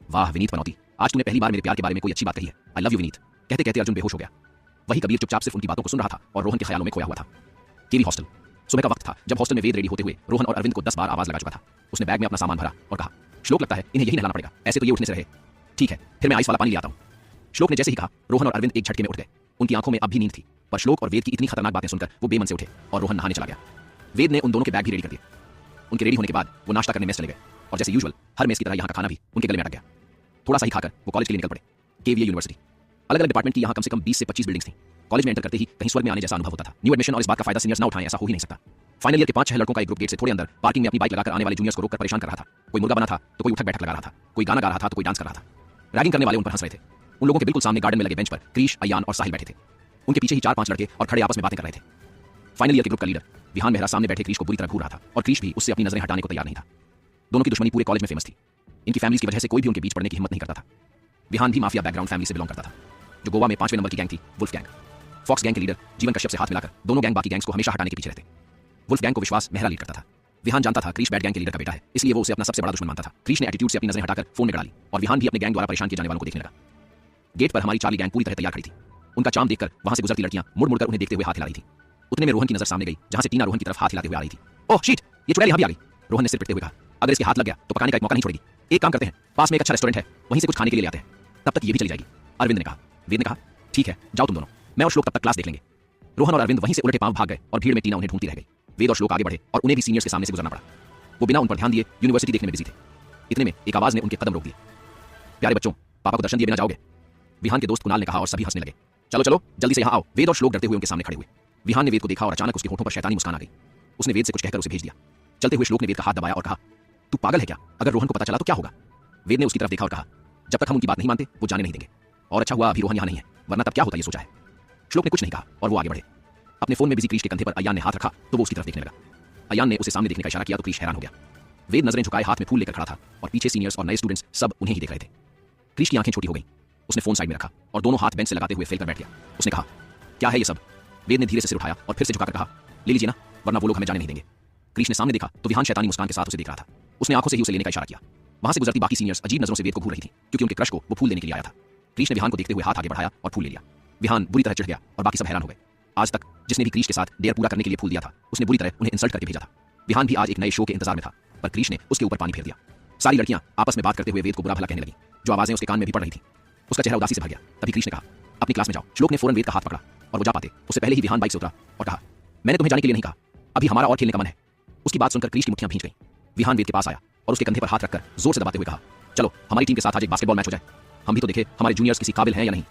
वाह विनीत पनौती, आज तूने पहली बार मेरे प्यार के बारे में कोई अच्छी बात कही है। आई लव यू विनीत। कहते कहते अर्जुन बेहोश हो गया। वही कबीर चुपचाप सिर्फ उनकी बातों को सुन रहा था और रोहन के ख्यालों में खोया हुआ था। केवी हॉस्टल। सुबह का वक्त था जब हॉस्टल में वेद रेडी होते हुए रोहन और अरविंद को 10 बार आवाज लगा चुका था। उसने बैग में अपना सामान भरा और कहा, श्लोक लगता है इन्हें यही नहलाना पड़ेगा, ऐसे तो ये उठने से रहे। ठीक है, फिर मैं आइस वाला पानी ले आता हूं। श्लोक ने जैसे ही कहा, रोहन और अरविंद एक झटके में उठ गए। उनकी आंखों में अब भी नींद थी, पर श्लोक और वेद की इतनी खतरनाक बातें सुनकर वो बेमन से उठे और रोहन नहाने चला गया। वेद ने उन दोनों के बैग भी रेडी कर दिए। उनके रेडी होने के बाद वो नाश्ता करने मेस चले गए और जैसे यूजुअल हर मेस की तरह यहाँ का खाना भी उनके गले में अटक गया। थोड़ा सा ही खाकर वो कॉलेज के लिए निकल पड़े। KVA university. अलग अलग डिपार्टमेंट की यहाँ कम से कम 20 से 25 बिल्डिंग्स थी। कॉलेज में एंटर करते ही कहीं स्वर्ग में आने जैसा अनुभव होता था। न्यू एडमिशन और इस बात का फायदा सीनियर्स ना उठाएं, ऐसा हो ही नहीं सकता। फाइनल ईयर के 5-6 लड़कों का एक ग्रुप गेट से थोड़े अंदर पार्किंग में अपनी बाइक लगाकर आने वाले जूनियर्स को रोककर परेशान कर रहा था। कोई मुर्गा बना था तो कोई उठक बैठक लगा रहा था, कोई गाना गा रहा था तो कोई डांस कर रहा था। रैगिंग करने वाले उन पर हंस रहे थे। उन लोगों के बिल्कुल सामने गार्डन में लगे बेंच पर क्रिश, अयान और साहिल बैठे थे। उनके पीछे ही 4-5 लड़के और खड़े आपस में बातें कर रहे थे। फाइनल ईयर के ग्रुप का लीडर विहान मेहरा सामने बैठे क्रिश को बुरी तरह घूर रहा था और क्रिश भी उससे अपनी नजरें हटाने को तैयार नहीं था। दोनों की दुश्मनी पूरे कॉलेज में फेमस थी। इनकी फैमिलीज की वजह से कोई भी उनके बीच पड़ने की हिम्मत नहीं करता था। विहान भी माफिया बैकग्राउंड फैमिली से बिलोंग करता था, जो गोवा में 5वें नंबर की गैंग थी, वुल्फ गैंग। फॉक्स गैंग के लीडर जीवन कश्यप से हाथ मिलाकर दोनों गैंग बाकी गैंग्स को हमेशा हटाने के पीछे रहते। वुल्फ गैंग को विश्वास मेहरा लीड करता था। विहान जानता था क्रिश बैड गैंग के लीडर का बेटा है, इसलिए वो उसे अपना सबसे बड़ा दुश्मन मानता था। क्रिश ने एटीट्यूड से अपनी नजरें हटाकर फोन में डाली और विहान भी अपने गैंग द्वारा परेशान किए जाने वालों को देखने लगा। गेट पर हमारी चार्ली गैंग पूरी तरह तैयार खड़ी थी। उनका चाम देखकर वहां से गुजरती लड़कियां मुड़ मुड़कर उन्हें देखते हुए हाथ हिला रही थी। उतने में रोहन की नजर सामने गई, जहां से टीना रोहन की तरफ हाथ हिलाते हुए आ रही थी। ओह शीट, ये चुड़ैल यहां भी आ गई। रोहन ने सिर पिटते हुए कहा, अगर इसके हाथ लग गया तो पकाने का एक मौका नहीं छोड़ेगी। एक काम करते हैं, पास में एक अच्छा रेस्टोरेंट है, वहीं से कुछ खाने के लिए ले आते हैं, तब तक ये भी चली जाएगी। अरविंद ने कहा। वेद ने कहा, ठीक है, जाओ तुम दोनों, मैं और श्लोक तब तक क्लास देख लेंगे। रोहन और अरविंद वहीं से उलटे पांव भाग गए और भीड़ में टीना उन्हें ढूंढती रह गई। वेद और श्लोक आगे बढ़े और उन्हें भी सीनियर्स के सामने से गुजरना पड़ा। वो बिना उन पर ध्यान दिए यूनिवर्सिटी देखने में बिजी थे। इतने में एक आवाज ने उनके कदम रोक दिए। प्यारे बच्चों, पापा को दर्शन दिए बिना जाओगे? विहान के दोस्त कुणाल ने कहा और सभी हंसने लगे। चलो चलो जल्दी से यहाँ आओ। वेद और श्लोक डरते हुए उनके सामने खड़े हुए। विहान ने वेद को देखा और अचानक उसके होठों पर शैतानी मुस्कान आ गई। उसने वेद से कुछ कहकर उसे भेज दिया। चलते हुए श्लोक ने वेद का हाथ दबाया और कहा, तू पागल है क्या? अगर रोहन को पता चला तो क्या होगा? वेद ने उसकी तरफ देखा और कहा, जब तक हम उनकी बात नहीं मानते वो जाने नहीं देंगे। और अच्छा हुआ अभी रोहन यहाँ नहीं है, वरना तब क्या होता ये सोचा है। श्लोक ने कुछ नहीं कहा और वो आगे बढ़े। अपने फोन में बिजी क्रिश के कंधे पर अयान ने हाथ रखा तो वो उसकी तरफ देखने लगा। अयान ने उसे सामने देखने का इशारा किया तो क्रिश हैरान हो गया। वेद नजरें झुकाए हाथ में फूल लेकर खड़ा था और पीछे सीनियर्स और नए स्टूडेंट्स सब उन्हें ही देख रहे थे। क्रिश की आंखें छोटी हो गईं। उसने फोन साइड में रखा और दोनों हाथ बेंच से लगाते हुए फैल कर बैठ गया। उसने कहा, क्या है ये सब? वेद ने धीरे से सिर उठाया और फिर से झुकाकर कहा, ले लीजिए ना, वरना वो लोग हमें जाने नहीं देंगे। क्रिश ने सामने देखा तो विहान शैतानी मुस्कान के साथ उसे देख रहा था। उसने आंखों से ही उसे लेने का इशारा किया। वहां से गुजरती बाकी सीनियर्स अजीब नजरों से वेद को घूर रही थी क्योंकि उनके क्रश को वो फूल देने के लिए आया था। क्रिश ने विहान को देखते हुए हाथ आगे बढ़ाया और फूल ले लिया। विहान बुरी तरह चिढ़ गया और बाकी सब हैरान हो गए। आज तक जिसने भी क्रिश के साथ डेयर पूरा करने के लिए फूल दिया था उसने बुरी तरह उन्हें इंसल्ट करके भेजा था। विहान भी आज एक नए शो के इंतजार में था, पर क्रिश ने उसके ऊपर पानी फेर दिया। सारी लड़कियां आपस में बात करते हुए वेद को बुरा भला कहने लगी, जो आवाजें उसके कान में भी पड़ रही थी। उसका चेहरा उदासी से भर गया। तभी क्रिश ने कहा, अपनी क्लास में जाओ। श्लोक ने फौरन वेद का हाथ पकड़ा और वो जा पाते उससे पहले ही विहान बाइक से उतरा और कहा, मैंने तुम्हें जाने के लिए नहीं कहा, अभी हमारा और खेलने का मन है। उसकी बात सुनकर क्रिश की मुट्ठियां भींच गईं। विहान वेद के पास आया और उसके कंधे पर हाथ रखकर जोर से दबाते हुए कहा, चलो हमारी टीम के साथ आज एक बास्केटबॉल मैच हो जाए, हम भी तो देखे हमारे जूनियर्स किसी काबिल हैं या नहीं।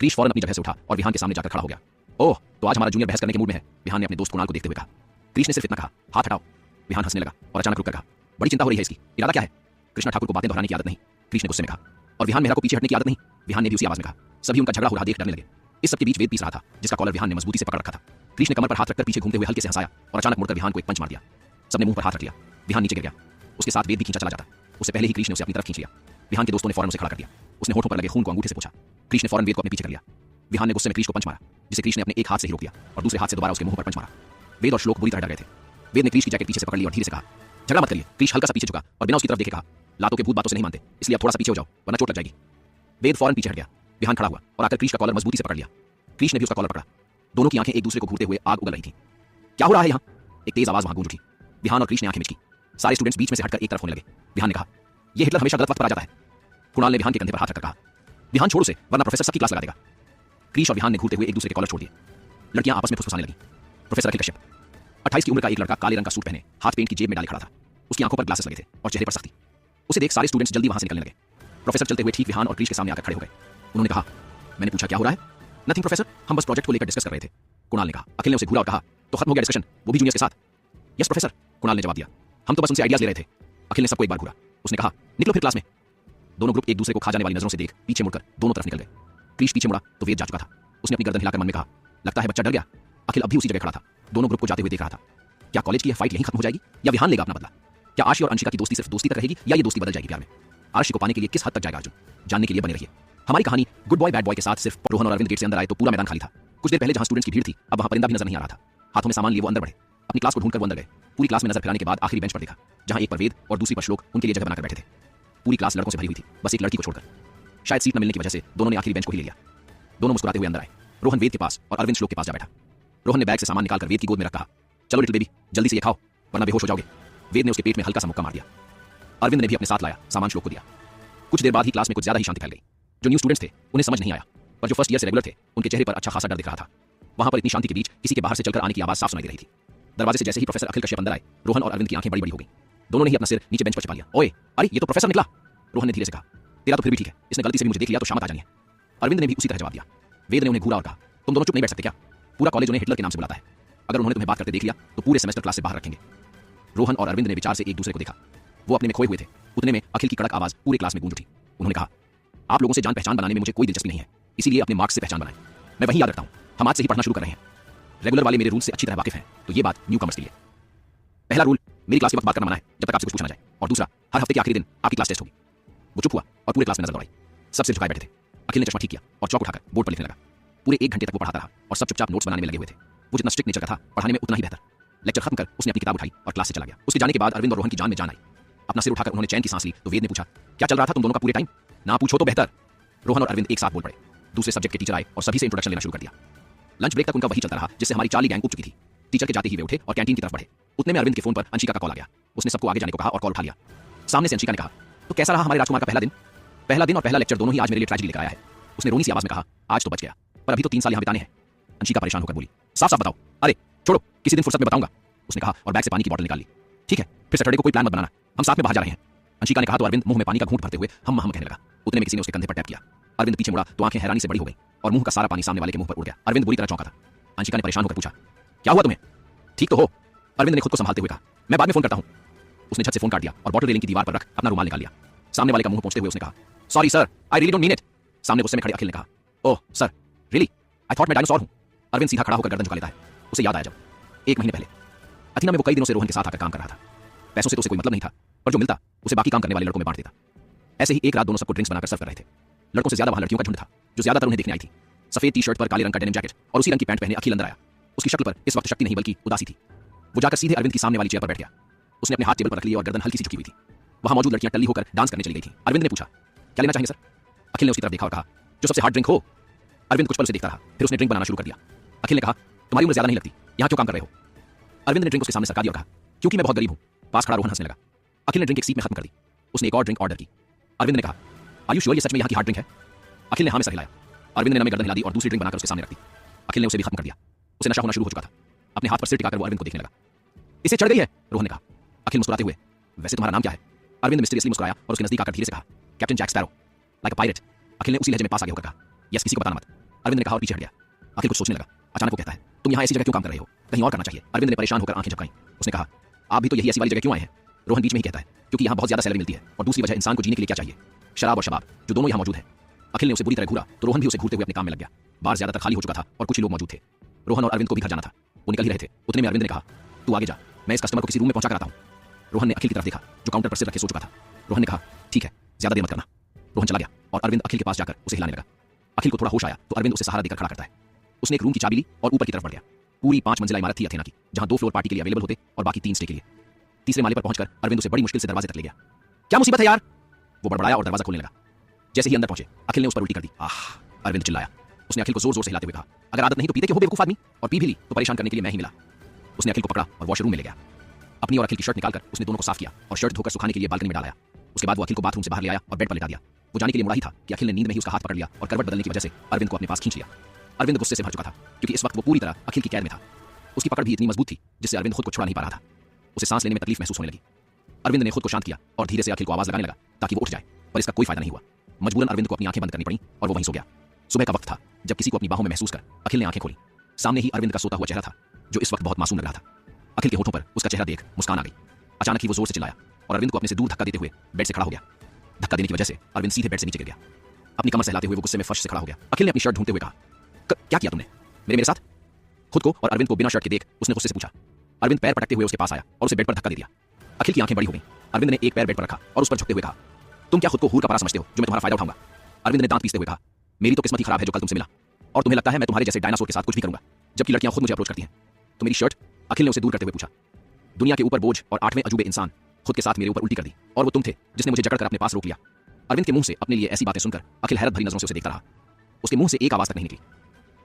क्रिश फौरन अपनी जगह से उठा और विहान के सामने जाकर खड़ा हो गया। ओह, तो आज हमारा जूनियर बहस करने के मूड में है, विहान ने अपने दोस्त कुणाल को देखते हुए कहा। क्रिश ने सिर्फ इतना कहा, हाथ हटाओ। विहान हंसने लगा और अचानक रुककर कहा, बड़ी चिंता हो रही है इसकी, इरादा क्या है? कृष्णा ठाकुर को बातें दोहराने की आदत नहीं, क्रिश ने गुस्से में कहा। और विहान मेहरा को पीछे हटने की आदत नहीं, विहान ने भी उसी आवाज में कहा। सभी उनका झगड़ा हो रहा देख डरने लगे। इस सबके बीच वेद पीस रहा था जिसका कॉलर विहान ने मजबूती से पकड़ रखा था। क्रिश ने कमर पर हाथ रखकर पीछे घूमते हुए हल्के से हंसाया और अचानक मुड़कर विहान को एक पंच मार दिया। सबने मुंह पर हाथ रख लिया। विहान नीचे गिर गया। उसके साथ वेद भी खींचा चला जाता। उससे पहले ही क्रिश ने उसे अपनी तरफ खींच लिया। विहान के दोस्तों ने फौरन उसे खड़ा कर दिया। उसने होठों पर लगे खून को अंगूठे से पोंछा। क्रिश ने फौरन वेद को अपने पीछे कर लिया। विहान ने गुस्से में क्रिश को पंच मारा, जिसे क्रिश ने अपने एक हाथ से ही रोक दिया और दूसरे हाथ से दोबारा उसके मुंह पर पंच मारा। वेद और श्लोक बुरी तरह डर गए थे। वेद ने क्रिश की जैकेट पीछे से पकड़ ली और धीरे से कहा, झगड़ा मत करिए। क्रिश हल्का सा पीछे झुका और बिना उसकी तरफ देखे कहा, लातों के भूत बातों से नहीं मानते, इसलिए आप थोड़ा सा पीछे हो जाओ वरना चोट लग जाएगी। वेद फौरन पीछे हट गया। विहान खड़ा हुआ और आकर क्रिश का कॉलर मजबूती से पकड़ लिया। क्रिश ने भी उसका कॉलर पकड़ा। दोनों की आंखें एक दूसरे को घूरते हुए आग उगल रही थी। क्या हो रहा है यहाँ? एक तेज आवाज वहां गूंज उठी। विहान और क्रिश ने आंखें मिचकी। सारे स्टूडेंट्स बीच में से हटकर एक तरफ होने लगे। विहान ने कहा, यह हिटलर हमेशा गलत वक्त पर आ जाता है। कुणाल ने विहान के कंधे पर हाथ रखकर कहा, विहान छोड़ उसे वरना प्रोफेसर सबकी क्लास लगा देगा। क्रिश और विहान ने घूरते हुए एक दूसरे के कॉलर छोड़ दिए। लड़कियां आपस में फुसफुसाने लगी। प्रोफेसर अखिल कश्यप 28 की उम्र का एक लड़का काले रंग का सूट पहने हाथ पेंट की जेब में डाले खड़ा था। उसकी आंखों पर ग्लासेस लगे थे और चेहरे पर सख्ती। उसे देख सारे स्टूडेंट्स जल्दी वहां से निकलने लगे। प्रोफेसर चलते हुए ठीक विहान और क्रिश के सामने आकर खड़े हो गए। उन्होंने कहा, मैंने पूछा क्या हो रहा है? नथिंग प्रोफेसर, हम बस प्रोजेक्ट को लेकर डिस्कस कर रहे थे। कुणाल ने कहा। अखिल ने उसे घूरा और कहा, तो खत्म हो गया डिस्कशन, वो भी जूनियर्स के साथ? यस प्रोफेसर, कुणाल ने जवाब दिया। हम तो बस उनसे आइडियाज ले रहे थे। अखिल ने सबको एक बार घूरा। उसने कहा, निकलो फिर क्लास में। दोनों ग्रुप एक दूसरे को खा जाने वाली नजरों से देख पीछे मुड़कर दोनों तरफ निकल गए। क्रिश पीछे मुड़ा तो वेद जा चुका था। उसने अपनी गर्दन हिलाकर मन में कहा, लगता है बच्चा डर गया। अखिल अब भी उसी जगह खड़ा था। दोनों ग्रुप को जाते हुए देख रहा था। क्या कॉलेज की यह फाइट यहीं खत्म हो जाएगी या विहान लेगा अपना बदला? क्या आशी और अंशिका की दोस्ती सिर्फ दोस्ती तक रहेगी या ये दोस्ती बदल जाएगी प्यार में? आशी को पाने के लिए किस हद तक जाएगा अर्जुन? जानने के लिए बने रहिए। हमारी कहानी गुड बॉय बैड बॉय के साथ सिर्फ रोहन और अरविंद गेट से अंदर आए तो पूरा मैदान खाली था। कुछ देर पहले जहां स्टूडेंट्स की भीड़ थी अब वहां परिंदा भी नजर नहीं आ रहा था। हाथों में सामान लिए वो अंदर बढ़े। अपनी क्लास को ढूंढकर वो अंदर गए। पूरी क्लास में नजर फिराने के बाद आखिरी बेंच पर देखा जहां एक पर वेद और दूसरी पर श्लोक उनके लिए जगह बनाकर बैठे थे। पूरी क्लास लड़कों से भरी हुई थी, बस एक लड़की को छोड़कर। शायद सीट न मिलने की वजह से दोनों ने आखिरी बेंच को ही ले लिया। दोनों मुस्कुराते हुए अंदर आए। रोहन वेद के पास और अरविंद श्लोक के पास जा बैठा। रोहन ने बैग से सामान निकालकर वेद की गोद में रखा। चलो लिटिल बेबी, जल्दी से ये खाओ वरना बेहोश हो जाओगे। वेद ने उसके पेट में हल्का सा मुक्का मार दिया। अरविंद ने भी अपने साथ लाया सामान श्लोक को दिया। कुछ देर बाद ही क्लास में कुछ ज्यादा ही शांति फैल गई। जो न्यू स्टूडेंट्स थे उन्हें समझ नहीं आया, पर जो फर्स्ट ईयर से रेगुलर थे उनके चेहरे पर अच्छा खासा डर दिख रहा था। वहां पर इतनी शांति के बीच किसी के बाहर से चलकर आने की आवाज साफ सुनाई दे रही थी। दरवाजे से जैसे ही प्रोफेसर अखिल कश्यप अंदर आए, रोहन और अरविंद की आंखें बड़ी बड़ी हो गई। दोनों ने ही अपना सिर नीचे बेंच पर छिपा लिया। ओए, अरे ये तो प्रोफेसर निकला। रोहन ने धीरे से कहा, तेरा तो फिर भी ठीक है, इसने गलती से भी मुझे देख लिया तो शामत आ जानी है। अरविंद ने भी उसी तरह जवाब दिया। वेद ने उन्हें घूरा और कहा, तुम दोनों चुप नहीं बैठ सकते क्या? पूरा कॉलेज उन्हें हिटलर के नाम से बुलाता है। अगर उन्होंने तुम्हें बात करते देख लिया तो पूरे सेमेस्टर क्लास से बाहर रखेंगे। रोहन और अरविंद ने विचार से एक दूसरे को देखा। वो अपने में खोए हुए थे। उतने में अखिल की कड़क आवाज पूरे क्लास में गूंज उठी। उन्होंने कहा, आप लोगों से जान पहचान बनाने में मुझे कोई दिलचस्पी नहीं है, इसीलिए अपने मार्क्स से पहचान बनाएं। मैं वही याद रखता हूं। हम आज से ही पढ़ना शुरू कर रहे हैं। रेगुलर वाले मेरे रूल से अच्छी तरह वाकिफ हैं, तो ये बात न्यू कमर्स के लिए। पहला रूल, मेरी क्लास के वक्त बात करना मना है जब तक आपसे कुछ पूछा ना जाए। और दूसरा, हर हफ्ते के आखिरी दिन आपकी क्लास टेस्ट होगी। वो चुप हुआ और पूरे क्लास में नजर दौड़ाई। सब सिर झुकाए बैठे थे। अखिल ने चश्मा ठीक किया और चौक उठाकर बोर्ड पर लिखने लगा। पूरे 1 घंटे तक वो पढ़ाता रहा और सब चुपचाप नोट्स बनाने में लगे हुए थे। वो जितना स्ट्रिक्ट नेचर का था, पढ़ाने में उतना ही बेहतर। लेक्चर खत्म कर उसने अपनी किताब उठाई और क्लास से चला गया। उसके जाने के बाद अरविंद और रोहन की जान में जान आई। अपना सिर उठाकर उन्होंने चैन की सांस ली तो वेद ने पूछा, क्या चल रहा था तुम दोनों का पूरे टाइम? ना पूछो तो बेहतर। रोहन और अरविंद एक साथ बोल पड़े। दूसरे सब्जेक्ट के टीचर आए और सभी से इंट्रोडक्शन लेना शुरू कर दिया। लंच ब्रेक तक उनका वही चलता रहा जिससे हमारी चार्ली गैंग उब चुकी थी। टीचर के जाते ही वे उठे और कैंटीन की तरफ बढ़े। उतने में अरविंद के फोन पर अंशिका का कॉल आ गया। उसने सबको आगे जाने को कहा और कॉल उठा लिया। सामने से अंशिका ने कहा, तो कैसा रहा हमारे राजकुमार का पहला दिन? पहला दिन और पहला लेक्चर दोनों ही आज मेरे लिए ट्रेजेडी लेकर आया है। उसने रोनी सी आवाज में कहा, आज तो बच गया, पर अभी तो 3 साल यहाँ बिताने हैं। अंशिका परेशान होकर बोली, साफ साफ बताओ। अरे छोड़ो, किसी दिन फुर्सत में बताऊंगा। उसने कहा और बैग से पानी की बोतल निकाल ली। ठीक है, फिर सैटरडे को कोई प्लान मत बनाना, हम साथ में बाहर जा रहे हैं। अंशिका ने कहा तो अरविंद मुंह में पानी का घूंट भरते हुए हम कहने लगा। उतने में किसी ने उसके कंधे पर टैप किया। अरविंद पीछे मुड़ा तो आंखें हैरानी से बड़ी हो गई और मुंह का सारा पानी सामने वाले के मुंह पर उड़ गया। अरविंद बुरी तरह चौंका था। अंशिका ने परेशान होकर पूछा, क्या हुआ तुम्हें? ठीक तो हो? अरविंद ने खुद को संभालते हुए कहा, मैं बाद में फोन करता हूं। उसने झट से फोन काट दिया और बॉटल रेलिंग की दीवार पर रख अपना रुमाल निकाल लिया। सामने वाले का मुंह पहुंचते हुए उसने कहा, sorry sir, I really don't mean it. सामने गुस्से में खड़े अखिल ने कहा, oh sir, really? I thought मैं डायनासोर हूं। अरविंद सीधा खड़ा होकर गर्दन झुका लेता है। उसे याद आया जब 1 महीने पहले अथीना में वो कई दिनों से रोहन के साथ आकर काम कर रहा था। पैसों से तो उसे कोई मतलब नहीं था, पर जो मिलता उसे बाकी काम करने वाले लड़कों में बांट देता। ऐसे ही एक रात दोनों सबको ड्रिंक्स बनाकर सर्व कर रहे थे। लड़कों से ज्यादा वहां लड़कियों का झुंड था जो ज्यादातर उन्हें देखने आई थी। सफेद टी शर्ट पर काले रंग का डेनिम जैकेट और उसी रंग की पैंट पहने अखिल अंदर आया। उसकी शक्ल पर इस वक्त शक्ति नहीं बल्कि उदासी थी। वो जाकर सीधे अरविंद की सामने वाली चेयर पर बैठ गया। उसने अपने हाथ टेबल पर रख लिए और गर्दन हल्की सी झुकी हुई थी। वहां मौजूद लड़कियां टल्ली होकर डांस करने चली गई थी। अरविंद ने पूछा, क्या लेना चाहेंगे सर? अखिल ने उसकी तरफ देखा और कहा, जो सबसे हार्ड ड्रिंक हो। अरविंद कुछ पल उसे देखता रहा, फिर उसने ड्रिंक बनाना शुरू कर दिया। अखिल ने कहा, तुम्हारी उम्र ज्यादा नहीं लगती, यहाँ क्यों काम कर रहे हो? अरविंद ने ड्रिंक उसके सामने सरका दिया और कहा, क्योंकि मैं बहुत गरीब हूँ। पास खड़ा रोहन हंसने लगा। अखिल ने ड्रिंक एक सीट में खत्म कर दी। उसने एक और ड्रिंक ऑर्डर की। अरविंद ने कहा, आर यू श्योर ये सच में यहाँ की हार्ड ड्रिंक है? अखिल ने हाँ में सर हिलाया। अरविंद ने नमी गर्दन हिला दी और दूसरी ड्रिंक बनाकर उसके सामने रख दी। अखिल ने उसे भी खत्म कर दिया। उसे नशा होना शुरू हो चुका था। अपने हाथ पर सिर टिकाकर वो अरविंद को देखने लगा। इसे चढ़ गई है, रोहन ने कहा। अखिल मुस्कुराते हुए, वैसे तुम्हारा नाम क्या है? अरविंद मिस्टीरियसली मुस्कुराया और उसके नजदीक आकर धीरे से कहा, captain Jack Sparrow, like a pirate. Akhil ने उसी लहजे में पास आगे होकर कहा, यस, किसी को बताना मत। अरविंद ने कहा और पीछे हट गया। अखिल कुछ सोचने लगा। अचानक वो कहता है, तुम यहाँ ऐसी जगह क्यों काम कर रहे हो? कहीं और करना चाहिए। अरविंद ने परेशान होकर आंखें झपकाई। उसने कहा, आप भी तो यही ऐसी वाली जगह क्यों आए हैं? रोहन बीच में ही कहता है, क्योंकि यहाँ बहुत ज्यादा सैलरी मिलती है और दूसरी वजह इंसान को जीने के लिए क्या चाहिए, शराब और शबाब, जो दोनों यहाँ मौजूद है। अखिल ने उसे बुरी तरह घूरा तो रोहन भी उसे घूरते हुए अपने काम में लग गया। बार ज्यादातर खाली हो चुका था और कुछ ही लोग मौजूद थे। रोहन और अरविंद को भी घर जाना था। वो निकल ही रहे थे। उतने में अरविंद ने कहा, तू आगे जा, मैं इस कस्टमर को किसी रूम में पहुंचा कर आता हूं। रोहन ने अखिल की तरफ देखा जो काउंटर पर सिर रखे सो चुका था। रोहन ने कहा, ठीक है, ज्यादा देर मत करना। रोहन चला गया और अरविंद अखिल के पास जाकर उसे हिलाने लगा। अखिल को थोड़ा होश आया तो अरविंद उसे सहारा देकर खड़ा करता है। उसने एक रूम की चाबी ली और ऊपर की तरफ बढ़ गया। पूरी 5 मंजिला इमारत थी अथेना की, जहां 2 फ्लोर पार्टी के लिए अवेलेबल होते और बाकी 3 स्टे के लिए। तीसरे माले पर पहुंचकर अरविंद उसे बड़ी मुश्किल से दरवाजे तक ले गया। क्या मुसीबत है यार? वो बड़बड़ाया और दरवाजा खोलने लगा। जैसे ही अंदर पहुंचे अखिल ने उस पर उल्टी कर दी। आह! अरविंद चिल्लाया। उसने अखिल को जोर जोर से हिलाते हुए कहा, अगर आदत नहीं तो पीते क्यों हो बेवकूफ आदमी? और पी भी ली तो परेशान करने के लिए मैं ही मिला। उसने अखिल को पकड़ा और वॉशरूम में ले गया। अपनी और अखिल की शर्ट निकालकर उसने दोनों को साफ किया और शर्ट धोकर सुखाने के लिए बालकनी में डाला। उसके बाद वो अखिल को बाथरूम से बाहर ले आया और बेड पर लेटा दिया। वो जाने के लिए मुड़ा ही था कि अखिल ने नींद में ही उसका हाथ पकड़ लिया और करवट बदलने की वजह से अरविंद को अपने पास खींच लिया। अरविंद गुस्से से भर चुका था क्योंकि इस वक्त वो पूरी तरह अखिल की कैद में था। उसकी पकड़ भी इतनी मजबूत थी जिससे अरविंद खुद को छुड़ा नहीं पा रहा था। उसे सांस लेने में तकलीफ महसूस होने लगी। अरविंद ने खुद को शांत किया और धीरे से अखिल को आवाज लगाने लगा ताकि वो उठ जाए, पर इसका कोई फायदा नहीं हुआ। मजबूरन अरविंद को अपनी आंखें बंद करनी पड़ी और वो वहीं सो गया। सुबह का वक्त था जब किसी को अपनी बाहों में महसूस कर अखिल ने आंखें खोली। सामने ही अरविंद का सोता हुआ चेहरा था जो इस वक्त बहुत मासूम लग रहा था। अखिल के होठों पर उसका चेहरा देख मुस्कान आ गई। अचानक ही वो जोर से चिल्लाया और अरविंद को अपने से दूर धक्का देते हुए बेड से खड़ा हो गया। धक्का देने की वजह से अरविंद सीधे बेड से नीचे गिर गया। अपनी कमर सहलाते हुए वो गुस्से में फर्श से खड़ा हो गया। अखिल ने अपनी शर्ट ढूंढते हुए कहा, क्या किया तुमने मेरे साथ? खुद को और अरविंद को बिना शर्ट के देख उसने गुस्से से पूछा। अरविंद पैर पटकते हुए उसके पास आया और उसे बेड पर धक्का दे दिया। अखिल की आंखें बड़ी हो गई। अरविंद ने एक पैर बेड पर रखा और उस पर झुकते हुए कहा, तुम क्या खुद को हूर का पारा समझते हो जो मैं तुम्हारा फायदा उठाऊंगा? अरविंद ने दांत पीसते हुए कहा, मेरी तो किस्मत ही खराब है जो कल तुमसे मिला और तुम्हें लगता है मैं तुम्हारे जैसे डायनासोर के साथ कुछ भी करूंगा, जबकि लड़कियां खुद मुझे अप्रोच करती हैं। तो मेरी शर्ट? अखिल ने उसे दूर करते हुए पूछा। दुनिया के ऊपर बोझ और 8वें अजूबे इंसान खुद के साथ मेरे ऊपर उल्टी कर दी और वो तुम थे जिसने मुझे जकड़कर अपने पास रोक लिया। अरविंद के मुंह से अपने लिए ऐसी बातें सुनकर अखिल हैरत भरी नजरों से उसे देखता रहा। उसके मुंह से एक आवाज तक नहीं निकली।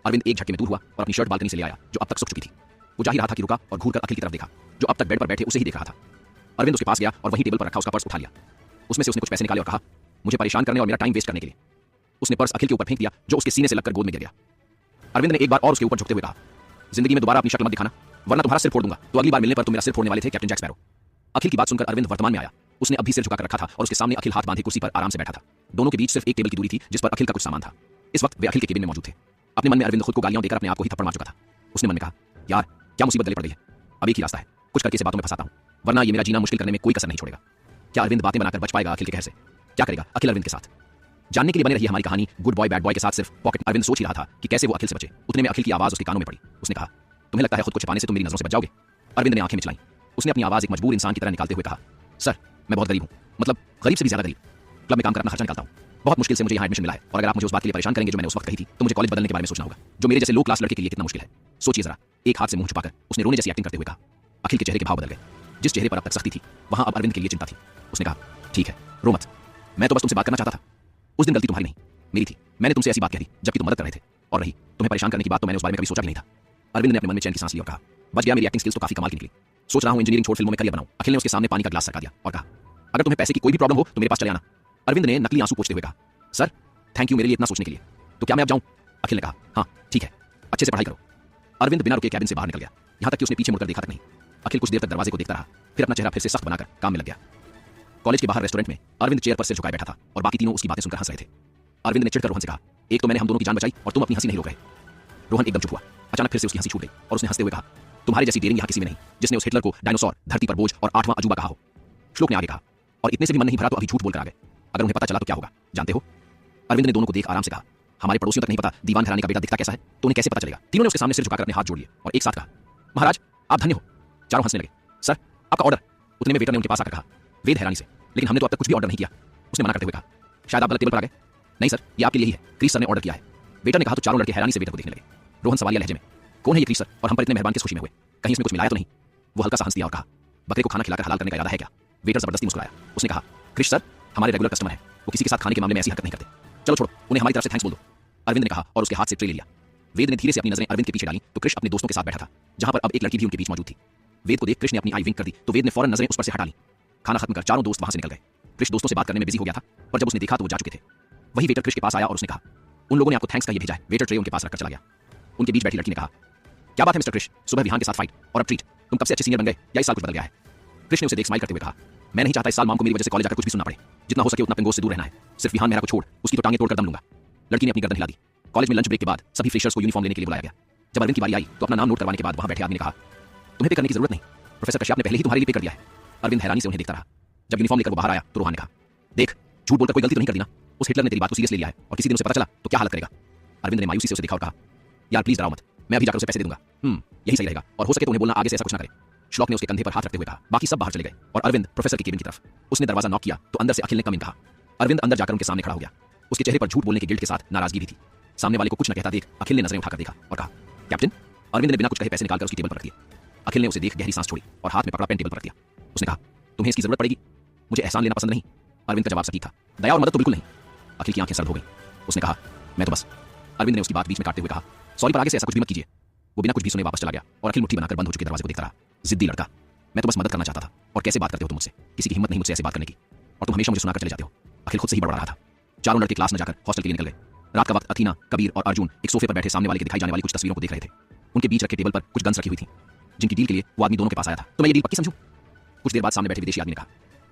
अरविंद एक झटके में दूर हुआ और अपनी शर्ट बालकनी से ले आया जो अब तक सूख चुकी थी। वो जा ही रहा था कि रुका और घूरकर अखिल की तरफ देखा जो अब तक बेड पर बैठे उसे ही देख रहा था। अरविंद उसके पास गया और वहीं टेबल पर रखा उसका पर्स उठा लिया। उसमें से उसने कुछ पैसे निकाले और कहा, मुझे परेशान करने और मेरा टाइम वेस्ट करने के लिए। उसने पर्स अखिल के ऊपर फेंक दिया जो उसके सीने से लगकर गोद में गिर गया। अरविंद ने एक बार और उसके ऊपर झुकते हुए कहा, जिंदगी में दोबारा अपनी शक्ल मत दिखाना वरना तुम्हारा सिर फोड़ दूंगा। तो अगली बार मिलने पर तुम मेरा सिर फोड़ने वाले थे कैप्टन जैक स्पैरो। अखिल की बात सुनकर अरविंद वर्तमान में आया। उसने अभी सिर झुकाकर रखा था और उसके सामने अखिल हाथ बांधे कुर्सी पर आराम से बैठा था। दोनों के बीच सिर्फ एक टेबल की दूरी थी जिस पर अखिल का कुछ सामान था। इस वक्त वे अखिल के केबिन में मौजूद थे। अपने मन में अरविंद खुद को गालियां देकर अपने आप को ही थप्पड़ मार चुका था। उसने मन में कहा, यार क्या मुसीबत गले पड़ गई है। अब एक ही रास्ता है, कुछ करके इसे बातों में फंसाता हूं वरना ये मेरा जीना मुश्किल करने में कोई कसर नहीं छोड़ेगा। क्या अरविंद बातें बनाकर बच पाएगा अखिल के कहर से? क्या करेगा अखिल अरविंद के साथ? जानने के लिए बने रही हमारी कहानी गुड बॉय बैड बॉय के साथ सिर्फ पॉकेट। अरविंद सोच ही रहा था कि कैसे वो अखिल से बचे। उतने में अखिल की आवाज उसके कानों में पड़ी। उसने कहा, तुम्हें लगता है खुद को छिपाने से तुम मेरी नजरों से बच जाओगे? अरविंद ने आंखें मिचलाई। उसने अपनी आवाज एक मजबूर इंसान की तरह निकालते हुए कहा, सर मैं बहुत गरीब हूं, मतलब गरीब से भी ज्यादा गरीब। क्लब में काम कर अपना खर्चा निकालता हूं। बहुत मुश्किल से मुझे यहाँ एडमिशन मिला है और अगर आप मुझे उस बात के लिए परेशान करेंगे जो मैंने उस वक्त कही थी तो मुझे कॉलेज बदलने के बारे में सोचना होगा जो मेरे जैसे लो क्लास लड़के के लिए कितना मुश्किल है। सोचिए जरा। एक हाथ से मुंह छुपाकर उसने रोने जैसी एक्टिंग करते हुए कहा। अखिल के चेहरे के भाव बदल गए। जिस चेहरे पर अब तक सख्ती थी वहां अब अरविंद के लिए चिंता थी। उसने कहा, ठीक है रो मत, मैं तो बस तुमसे बात करना चाहता था। उस दिन गलती तुम्हारी नहीं मेरी थी। मैंने तुमसे ऐसी बात कह दी जबकि तुम मदद कर रहे थे और रही तुम्हें परेशान करने की बात तो मैंने उस बारे में कभी सोचा भी नहीं था। अरविंद ने अपने मन में चैन की सांस ली और कहा, बच गया, मेरी एक्टिंग स्किल्स तो काफी कमाल की निकली। सोच रहा हूं इंजीनियरिंग छोड़ फिल्मों में करियर बनाऊं। अखिल ने उसके सामने पानी का ग्लास सरका दिया और कहा, अगर तुम्हें पैसे की कोई भी प्रॉब्लम हो तो मेरे पास चले आना। अरविंद ने नकली आंसू पोंछते हुए कहा, सर थैंक यू मेरे लिए इतना सोचने के लिए। तो क्या मैं अब जाऊं? अखिल ने कहा, हाँ ठीक है, अच्छे से पढ़ाई करो। अरविंद बिना रुके कैबिन से बाहर निकल गया। यहां तक कि उसने पीछे मुड़कर देखा तक नहीं। अखिल कुछ देर तक दरवाजे को देखता रहा, फिर अपना चेहरा फिर से सख्त बनाकर काम में लग गया। कॉलेज के बाहर रेस्टोरेंट में अरविंद चेयर पर सिर झुकाए बैठा था और बाकी तीनों उसकी बातें सुनकर हंस रहे थे। अरविंद ने चिढ़कर रोहन से कहा, एक तो मैंने हम दोनों की जान बचाई और तुम अपनी हंसी नहीं रोक रहे। रोहन एकदम चुप हुआ। अचानक फिर से उसकी हंसी छूट गई और उसने हंसते हुए कहा, तुम्हारी जैसी डेयरिंग यहाँ किसी में नहीं, जिसने उस हिटलर को डायनासोर, धरती पर बोझ और 8वां अजूबा कहा हो। श्लोक ने आगे कहा, और इतने से भी मन नहीं भरा तो अभी झूठ बोलकर आ गए। अगर उन्हें पता चला तो क्या होगा जानते हो? अरविंद ने दोनों को देख आराम से कहा, हमारे पड़ोसियों तक नहीं पता दीवान घराने का बेटा दिखता कैसा है, तो उन्हें कैसे पता चलेगा? तीनों ने उसके सामने सिर झुकाकर अपने हाथ जोड़ लिए और एक साथ कहा, महाराज आप धन्य हो। चारों हंसने लगे। सर आपका ऑर्डर। उतने में वेटर ने उनके पास आकर कहा। वेद हैरानी से, लेकिन हमने तो अब तक कुछ भी ऑर्डर नहीं किया। उसने मना करते हुए कहा, शायद आप गलत टेबल पर आ गए। नहीं सर, ये आपके लिए ही है, क्रिस सर ने ऑर्डर किया है। वेटर ने कहा तो चारों लड़के हैरानी से वेटर को देखने लगे। रोहन सवालिया लहजे में, कौन है ये क्रिस सर और हम पर इतने मेहरबान किस खुशी में हुए? कहीं इसमें कुछ मिलाया तो नहीं? वो हल्का सा हंस दिया और कहा, बकरे को खाना खिलाकर हलाल करने का इरादा है क्या? वेटर जबरदस्ती मुस्कुराया। उसने कहा, क्रिस सर हमारे रेगुलर कस्टमर हैं, वो किसी के साथ खाने के मामले में ऐसी हरकत नहीं करते। चलो छोड़ो, उन्हें हमारी तरफ से थैंक्स बोल दो। अरविंद ने कहा और उसके हाथ से ट्रे ले लिया। वेद ने धीरे से अपनी नजरें अरविंद के पीछे डाली तो कृष्ण अपने दोस्तों के साथ बैठा था, जहां पर अब एक लड़की भी उनके बीच मौजूद थी। वेद को देख कृष्ण ने अपनी आई विंक कर दी तो वेद ने फौरन नजरें उस पर से हटा ली। खाना खत्म कर चारों दोस्त वहां से निकल गए। कृष्ण दोस्तों से बात करने में बिजी हो गया था, पर जब उसने देखा तो वो जा चुके थे। वही वेटर कृष्ण के पास आया और उसने कहा, उन लोगों ने आपको थैंक्स का ये भेजा है। वेटर ट्रे उनके पास रखकर चला गया। उनके बीच बैठी लड़की ने कहा, क्या बात है मिस्टर कृष्ण, सुबह विहान के साथ फाइट और अब ट्रीट, तुम कब से अच्छे सीनियर बन गए या इस साल कुछ बदल गया है? कृष्ण ने उसे देख स्माइल करते हुए कहा, मैं नहीं चाहता इस साल माम को मेरी वजह से कॉलेज आकर कुछ भी सुनना पड़े। जितना हो सके उतना पेंगोस से दूर रहना है। सिर्फ विहान मेरा को छोड़ उसकी तो टांगे तोड़कर दम लूंगा। लड़की ने अपनी गर्दन हिला दी। कॉलेज में लंच ब्रेक के बाद सभी फ्रेशर्स को यूनिफॉर्म लेने के लिए बुलाया गया। जब अरविंद की बारी आई तो अपना नाम नोट करवाने के बाद वहां बैठे आदमी ने कहा, तुम्हें पे करने की जरूरत नहीं, प्रोफेसर कश्यप ने पहले ही तुम्हारे लिए पे कर दिया है। अरविंद हैरानी से उन्हें देखता रहा। जब यूनिफॉर्म लेकर वो बाहर आया तो रोहन ने कहा, देख झूठ बोलकर कोई गलती तो नहीं कर दी ना? उस हिटलर ने तेरी बात को सीरियस ले लिया है और किसी दिन उसे पता चला तो क्या हालत करेगा? अरविंद ने मायूसी से उसे देखा और कहा, यार प्लीज डराओ मत, मैं अभी जाकर उसे पैसे दे दूंगा। यही सही रहेगा और हो सके तो उन्हें बोलना आगे से ऐसा कुछ ना करे। श्लोक ने उसके कंधे पर हाथ रखते हुए कहा। बाकी सब बाहर चले गए और अरविंद प्रोफेसर की केबिन की तरफ। उसने दरवाजा नॉक किया तो अंदर से अखिल ने कम इन कहा। अरविंद अंदर जाकर उनके सामने खड़ा हो गया। उसके चेहरे पर झूठ बोलने के गिल्ट के साथ नाराजगी भी थी। सामने वाले को कुछ न कहता देख अखिल ने नजरें उठाकर देखा और कहा, कैप्टन। अरविंद ने बिना कुछ कहे पैसे निकालकर उसकी टेबल पर रख दिए। अखिल ने उसे देख गहरी सांस छोड़ी और हाथ में पकड़ा पेन टेबल पर रख दिया। उसने कहा, तुम्हें इसकी जरूरत पड़ेगी, मुझे एहसान लेना पसंद नहीं। अरविंद का जवाब सटीक था, दया और मदद तो बिल्कुल नहीं। अखिल की आंखें सर्द हो गई। उसने कहा, मैं तो बस। अरविंद ने उसकी बात बीच में काटते हुए कहा, सॉरी पर आगे से ऐसा कुछ भी मत कीजिए। वो बिना कुछ भी सुने वापस चला गया और अखिल मुट्ठी बनाकर बंद हो चुके दरवाजे को देखता रहा। जिद्दी लड़का, मैं तो बस मदद करना चाहता था। और कैसे बात करते हो तुम मुझसे? किसी की हिम्मत नहीं मुझसे ऐसे बात करने की, और तुम हमेशा मुझे सुनाकर चले जाते हो। अखिल खुद से ही बड़बड़ा रहा था। चारों लड़के क्लास न जाकर हॉस्टल के लिए निकल गए। रात का वक्त अथीना, कबीर और अर्जुन एक सोफे पर बैठे सामने वाले के दिखाई जाने वाली कुछ तस्वीरों को देख रहे थे। उनके बीच रखे टेबल पर कुछ गन्स रखी हुई थी, जिनकी डील के लिए वो आदमी दोनों के पास आया था। तो मैं ये डील पक्की समझूं? कुछ देर बाद सामने बैठे विदेशी आदमी ने कहा।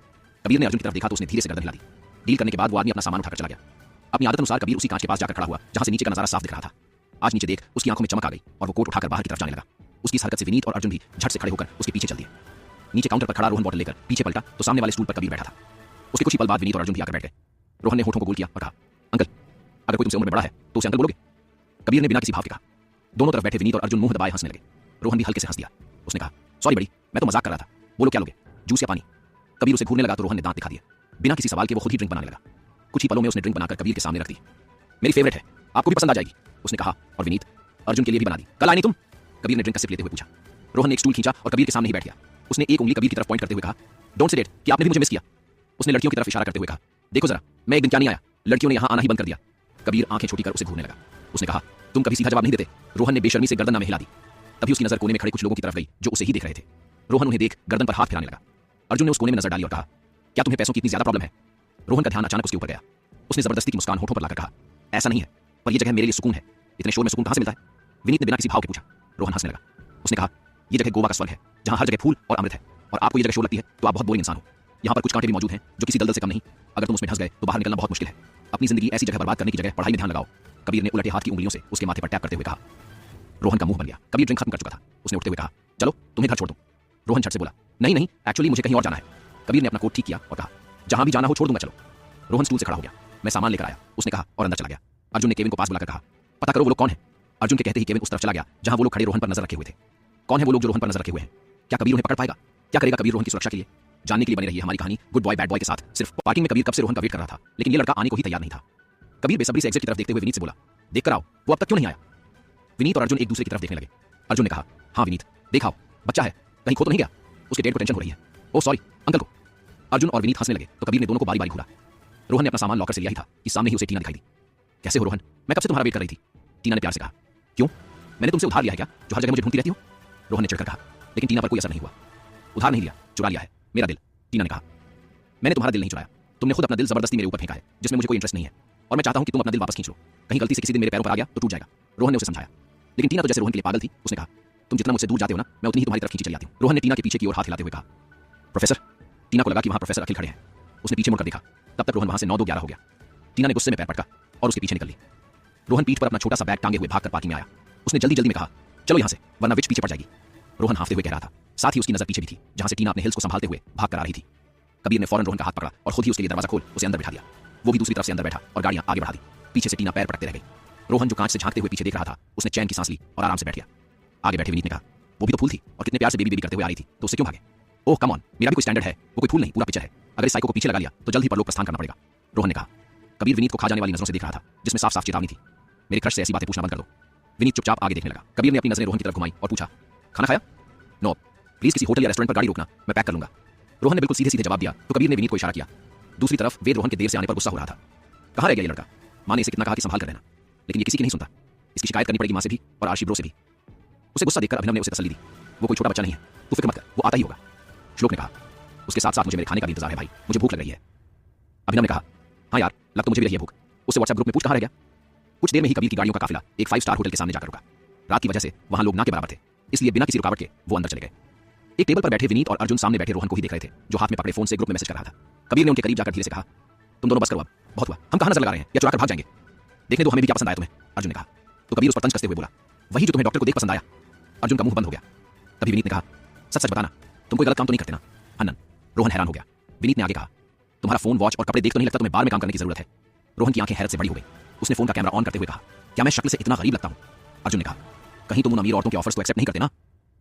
कबीर ने अर्जुन की तरफ देखा तो उसने धीरे से गर्दन हिला दी। डील करने के बाद वो आदमी अपना सामान उठाकर चला गया। अपनी आदत अनुसार कबीर उसी कांच के पास जाकर खड़ा हुआ जहां से नीचे का नजारा साफ दिख रहा था। आज नीचे देख उसकी आंखों में चमक आ गई और वो कोट उठाकर बाहर की तरफ जाने लगा। उसकी इस हरकत से विनीत और अर्जुन भी झट से खड़े होकर उसके पीछे चल दिए। नीचे काउंटर पर खड़ा रोहन बॉटल लेकर पीछे पलटा तो सामने वाले स्टूल पर कबीर बैठा था। उसके कुछ ही पल बाद विनीत और अर्जुन भी आकर बैठ गए। रोहन ने होठों को गोल किया और कहा, अंकल, अगर कोई तुमसे उम्र में बड़ा है तो उसे अंकल बोलोगे? कबीर ने बिना किसी भाव के कहा। दोनों तरफ बैठे विनीत और अर्जुन मुंह दबाए हंसने लगे। रोहन भी हल्के से हंस दिया। उसने कहा, सॉरी बड़ी, मैं तो मजाक कर रहा था। बोलो क्या लोगे, जूस या पानी? कबीर उसे घूरने लगा तो रोहन ने दांत दिखा दिया। बिना किसी सवाल के वो खुद ही ड्रिंक बनाने लगा। कुछ ही पलों में उसने ड्रिंक बनाकर कबीर के सामने रख दी। मेरी फेवरेट है, आपको भी पसंद आ जाएगी, उसने कहा। और विनीत, अर्जुन के लिए भी बना दी। कल आई नहीं तुम? कबीर ने ड्रिंक का सिप लेते हुए पूछा। रोहन ने एक स्टूल खींचा और कबीर के सामने ही बैठ गया। उसने एक उंगली कबीर की तरफ पॉइंट करते हुए कहा, डोंट से डेट कि आपने भी मुझे मिस किया। उसने लड़कियों की तरफ इशारा करते हुए कहा, देखो जरा, मैं एक दिन क्या नहीं आया, लड़कियों ने यहां आना ही बंद कर दिया। कबीर आंखें छोटी कर उसे घूरने लगा। उसने कहा, तुम कभी सीधा जवाब नहीं देते। रोहन ने बेशर्मी से गर्दन नामे हिला दी। तभी उसकी नजर कोने में खड़े कुछ लोगों की तरफ गई जो उसे ही देख रहे थे। रोहन उन्हें देख गर्दन पर हाथ फिराने लगा। अर्जुन ने उस कोने में नजर डाली और कहा, क्या तुम्हें पैसों की इतनी ज्यादा प्रॉब्लम है? रोहन का ध्यान अचानक उसके ऊपर गया। उसने जबरदस्ती की मुस्कान होठों पर लाकर कहा, ऐसा नहीं है, पर यह जगह मेरे लिए सुकून है। इतने शोर में सुकून कहां से मिलता है? विनीत ने बिना किसी भाव के पूछा। रोहन हंसने लगा। उसने कहा, यह जगह गोवा का स्वर्ग है, जहां हर जगह फूल और अमृत है, और आपको यह जगह शोर लगती है तो आप बहुत बोरिंग इंसान हो। यहाँ पर कुछ कांटे भी मौजूद हैं जो किसी दलदल से कम नहीं। अगर तुम उसमें फंस गए तो बाहर निकलना बहुत मुश्किल है। अपनी जिंदगी ऐसी जगह बर्बाद करने की जगह पढ़ाई में ध्यान लगाओ। कबीर ने उलटे हाथ की उंगलियों से उसके माथे पर टैप करते हुए कहा। रोहन का मुंह बन गया। कबीर ड्रिंक खत्म कर चुका था। उसने उठते हुए कहा, चलो तुम्हें घर छोड़ दूं। रोहन झट से बोला, नहीं नहीं, एक्चुअली मुझे कहीं और जाना है। कबीर ने अपना कोट ठीक किया और कहा, जहां भी जाना हो छोड़ दूंगा, चलो। रोहन स्टूल से खड़ा हो गया। मैं सामान लेकर आया, उसने कहा और अंदर चला गया। अर्जुन ने केविन को पास बुलाकर कहा, पता करो वो लोग कौन है। अर्जुन के कहते ही केविन उस तरफ चला गया जहां वो लोग खड़े रोहन पर नजर रखे हुए थे। कौन है वो लोग जो रोहन पर नजर रखे हुए हैं? क्या कबीर उन्हें पकड़ पाएगा? क्या करेगा कबीर रोहन की सुरक्षा के लिए? जानने के लिए बनी रही है हमारी कहानी गुड बॉय बैड बॉय के साथ। सिर्फ पार्किंग में कबीर कब से रोहन का वेट कर रहा था, लेकिन ये लड़का आने को ही तैयार नहीं था। कबीर बेसब्री से एग्जिट की तरफ देखते हुए विनीत से बोला, देख कर आओ, वो अब तक क्यों नहीं आया? विनीत और अर्जुन एक दूसरे की तरफ देखने लगे। अर्जुन ने कहा, हाँ विनीत, देखाओ, बच्चा है, कहीं खो तो नहीं गया? उसके डेड को टेंशन हो रही है। ओह सॉरी अंकल को। अर्जुन और विनीत हंसने लगे तो कबीर ने दोनों को बारी बारी घूरा। रोहन ने अपना सामान लॉकर से लिया ही था कि सामने ही उसे टीना दिखाई दी। कैसे हो रोहन? मैं कब से तुम्हारा वेट कर रही थी। टीना ने प्यार से कहा। क्यों? मैंने तुमसे उधार लिया है क्या, जो हर जगह मुझे ढूंढती रहती हो? रोहन ने चिढ़कर कहा। लेकिन टीना पर कोई असर नहीं हुआ। उधार नहीं लिया, चुरा लिया है मेरा दिल। टीना ने कहा, मैंने तुम्हारा दिल नहीं चुराया, तुमने खुद अपना दिल जबरदस्ती मेरे ऊपर फेंका है जिसमें मुझे कोई इंटरेस्ट नहीं है, और मैं चाहता हूं कि तुम अपना दिल वापस खींच लो। कहीं गलती से किसी दिन मेरे पैरों पर आ गया तो टूट जाएगा। रोहन ने उसे समझाया। लेकिन टीना तो जैसे रोहन के लिए पागल थी। उसने कहा, तुम जितना मुझसे दूर जाते हो ना, मैं उतनी ही तुम्हारी तरफ खींची चली आती हूँ। रोहन ने टीना के पीछे की ओर हाथ हिलाते हुए कहा। प्रोफेसर। टीना को लगा कि वहां प्रोफेसर अखिल खड़े हैं। उसने पीछे मुड़कर देखा, तब तक रोहन वहां से 9-2-11 हो गया। टीना ने गुस्से में पैर पटका और उसके पीछे निकल ली। रोहन पीठ पर अपना छोटा सा बैग टांगे हुए भागकर पार्किंग में आया। उसने जल्दी जल्दी में कहा, चलो यहां से, वरना विच पीछे पड़ जाएगी। रोहन हांफते हुए कह रहा था। साथ ही उसकी नजर पीछे भी थी, जहां से टीना अपने हिल्स को संभालते हुए भाग कर आ रही थी। कबीर ने फौरन रोहन का हाथ पकड़ा और खुद ही उसके लिए दरवाजा खोल उसे अंदर बिठा दिया। वो भी दूसरी तरफ से अंदर बैठा और गाड़ियां आगे बढ़ा दी। पीछे से टीना पैर पटकते रह गई। रोहन जो कांच से झांकते हुए पीछे देख रहा था, उसने चैन की सांस ली और आराम से बैठ गया। आगे बैठे विनीत ने कहा, वो भी तो फूल थी और कितने प्यार से बेबी बेबी करते हुए आ रही थी, तो उससे क्यों भागे? ओह कम ऑन, मेरा भी कोई स्टैंडर्ड है, वो कोई फूल नहीं, पूरा पिक्चर है। अगर इस साइको को पीछे लगा लिया तो जल्द ही परलोक प्रस्थान करना पड़ेगा। रोहन ने कहा। कबीर विनीत को खा जाने वाली नजरों से देख रहा था, जिसमें साफ साफ चेतावनी थी। मेरे क्रश से ऐसी बातें पूछना बंद कर दो। विनीत चुपचाप आगे देखने लगा। कबीर ने अपनी नजरें रोहन की तरफ घुमाई और पूछा, खाना खाया? नो, प्लीज किसी होटल या रेस्टोरेंट पर गाड़ी रोकना, मैं पैक कर लूंगा। रोहन ने बिल्कुल सीधे सीधे जवाब दिया तो कबीर ने विनीत को इशारा किया। दूसरी तरफ वेद रोहन के देर से आने पर गुस्सा हो रहा था। कहां रह गया ये लड़का? माँ ने इसे कितना कहा कि संभाल कर रहना, लेकिन ये किसी की नहीं सुनता। इसकी शिकायत करनी पड़ेगी माँ से भी और आरशी ब्रो से भी। उसे गुस्सा देखकर अभिनव ने उसे तसल्ली दी। वो कोई छोटा बच्चा नहीं है, तू फिक्र मत कर, वो आता ही होगा। श्लोक ने कहा। उसके साथ साथ मुझे मेरे खाने का भी इंतजार है भाई, मुझे भूख लग रही है। अभिनव ने कहा, हाँ यार, लग तो मुझे भी रही है भूख। उससे व्हाट्सएप ग्रुप में पूछ कहाँ रह गया। कुछ देर में ही कबीर की गाड़ियों का काफिला एक 5 स्टार होटल के सामने जाकर रुका। रात की वजह से वहां लोग ना के बराबर थे, इसलिए बिना किसी रुकावट के वो अंदर चले गए। एक टेबल पर बैठे विनीत और अर्जुन सामने बैठे रोहन को ही देख रहे थे, जो हाथ में पकड़े फोन से ग्रुप में मैसेज कर रहा था। कबीर ने उनके करीब जाकर धीरे से कहा, तुम दोनों बस करो अब, बहुत हुआ, हम कहां नजर लगा रहे हैं या चुरा कर भाग जाएंगे? देखने दो हमें भी क्या पसंद आया तुम्हें, अर्जुन ने कहा। तो कबीर उस पर तंज कसते हुए बोला, वही जो तुम्हें डॉक्टर को देख पसंद आया। अर्जुन का मुंह बंद हो गया। तभी विनीत ने कहा, सच सच बताना, तुम कोई गलत काम तो नहीं करते ना? हनन। रोहन हैरान हो गया। विनीत ने आगे कहा, तुम्हारा फोन, वॉच और कपड़े देख तो नहीं लगता तुम्हें बार में काम करने की जरूरत है। रोहन की आंखें हैरत से बड़ी हो गई। उसने फोन का कैमरा ऑन करते हुए कहा, क्या मैं शक्ल से इतना गरीब लगता हूं? अर्जुन ने कहा, कहीं तुम उन अमीर औरतों के ऑफर्स को एक्सेप्ट नहीं करते ना?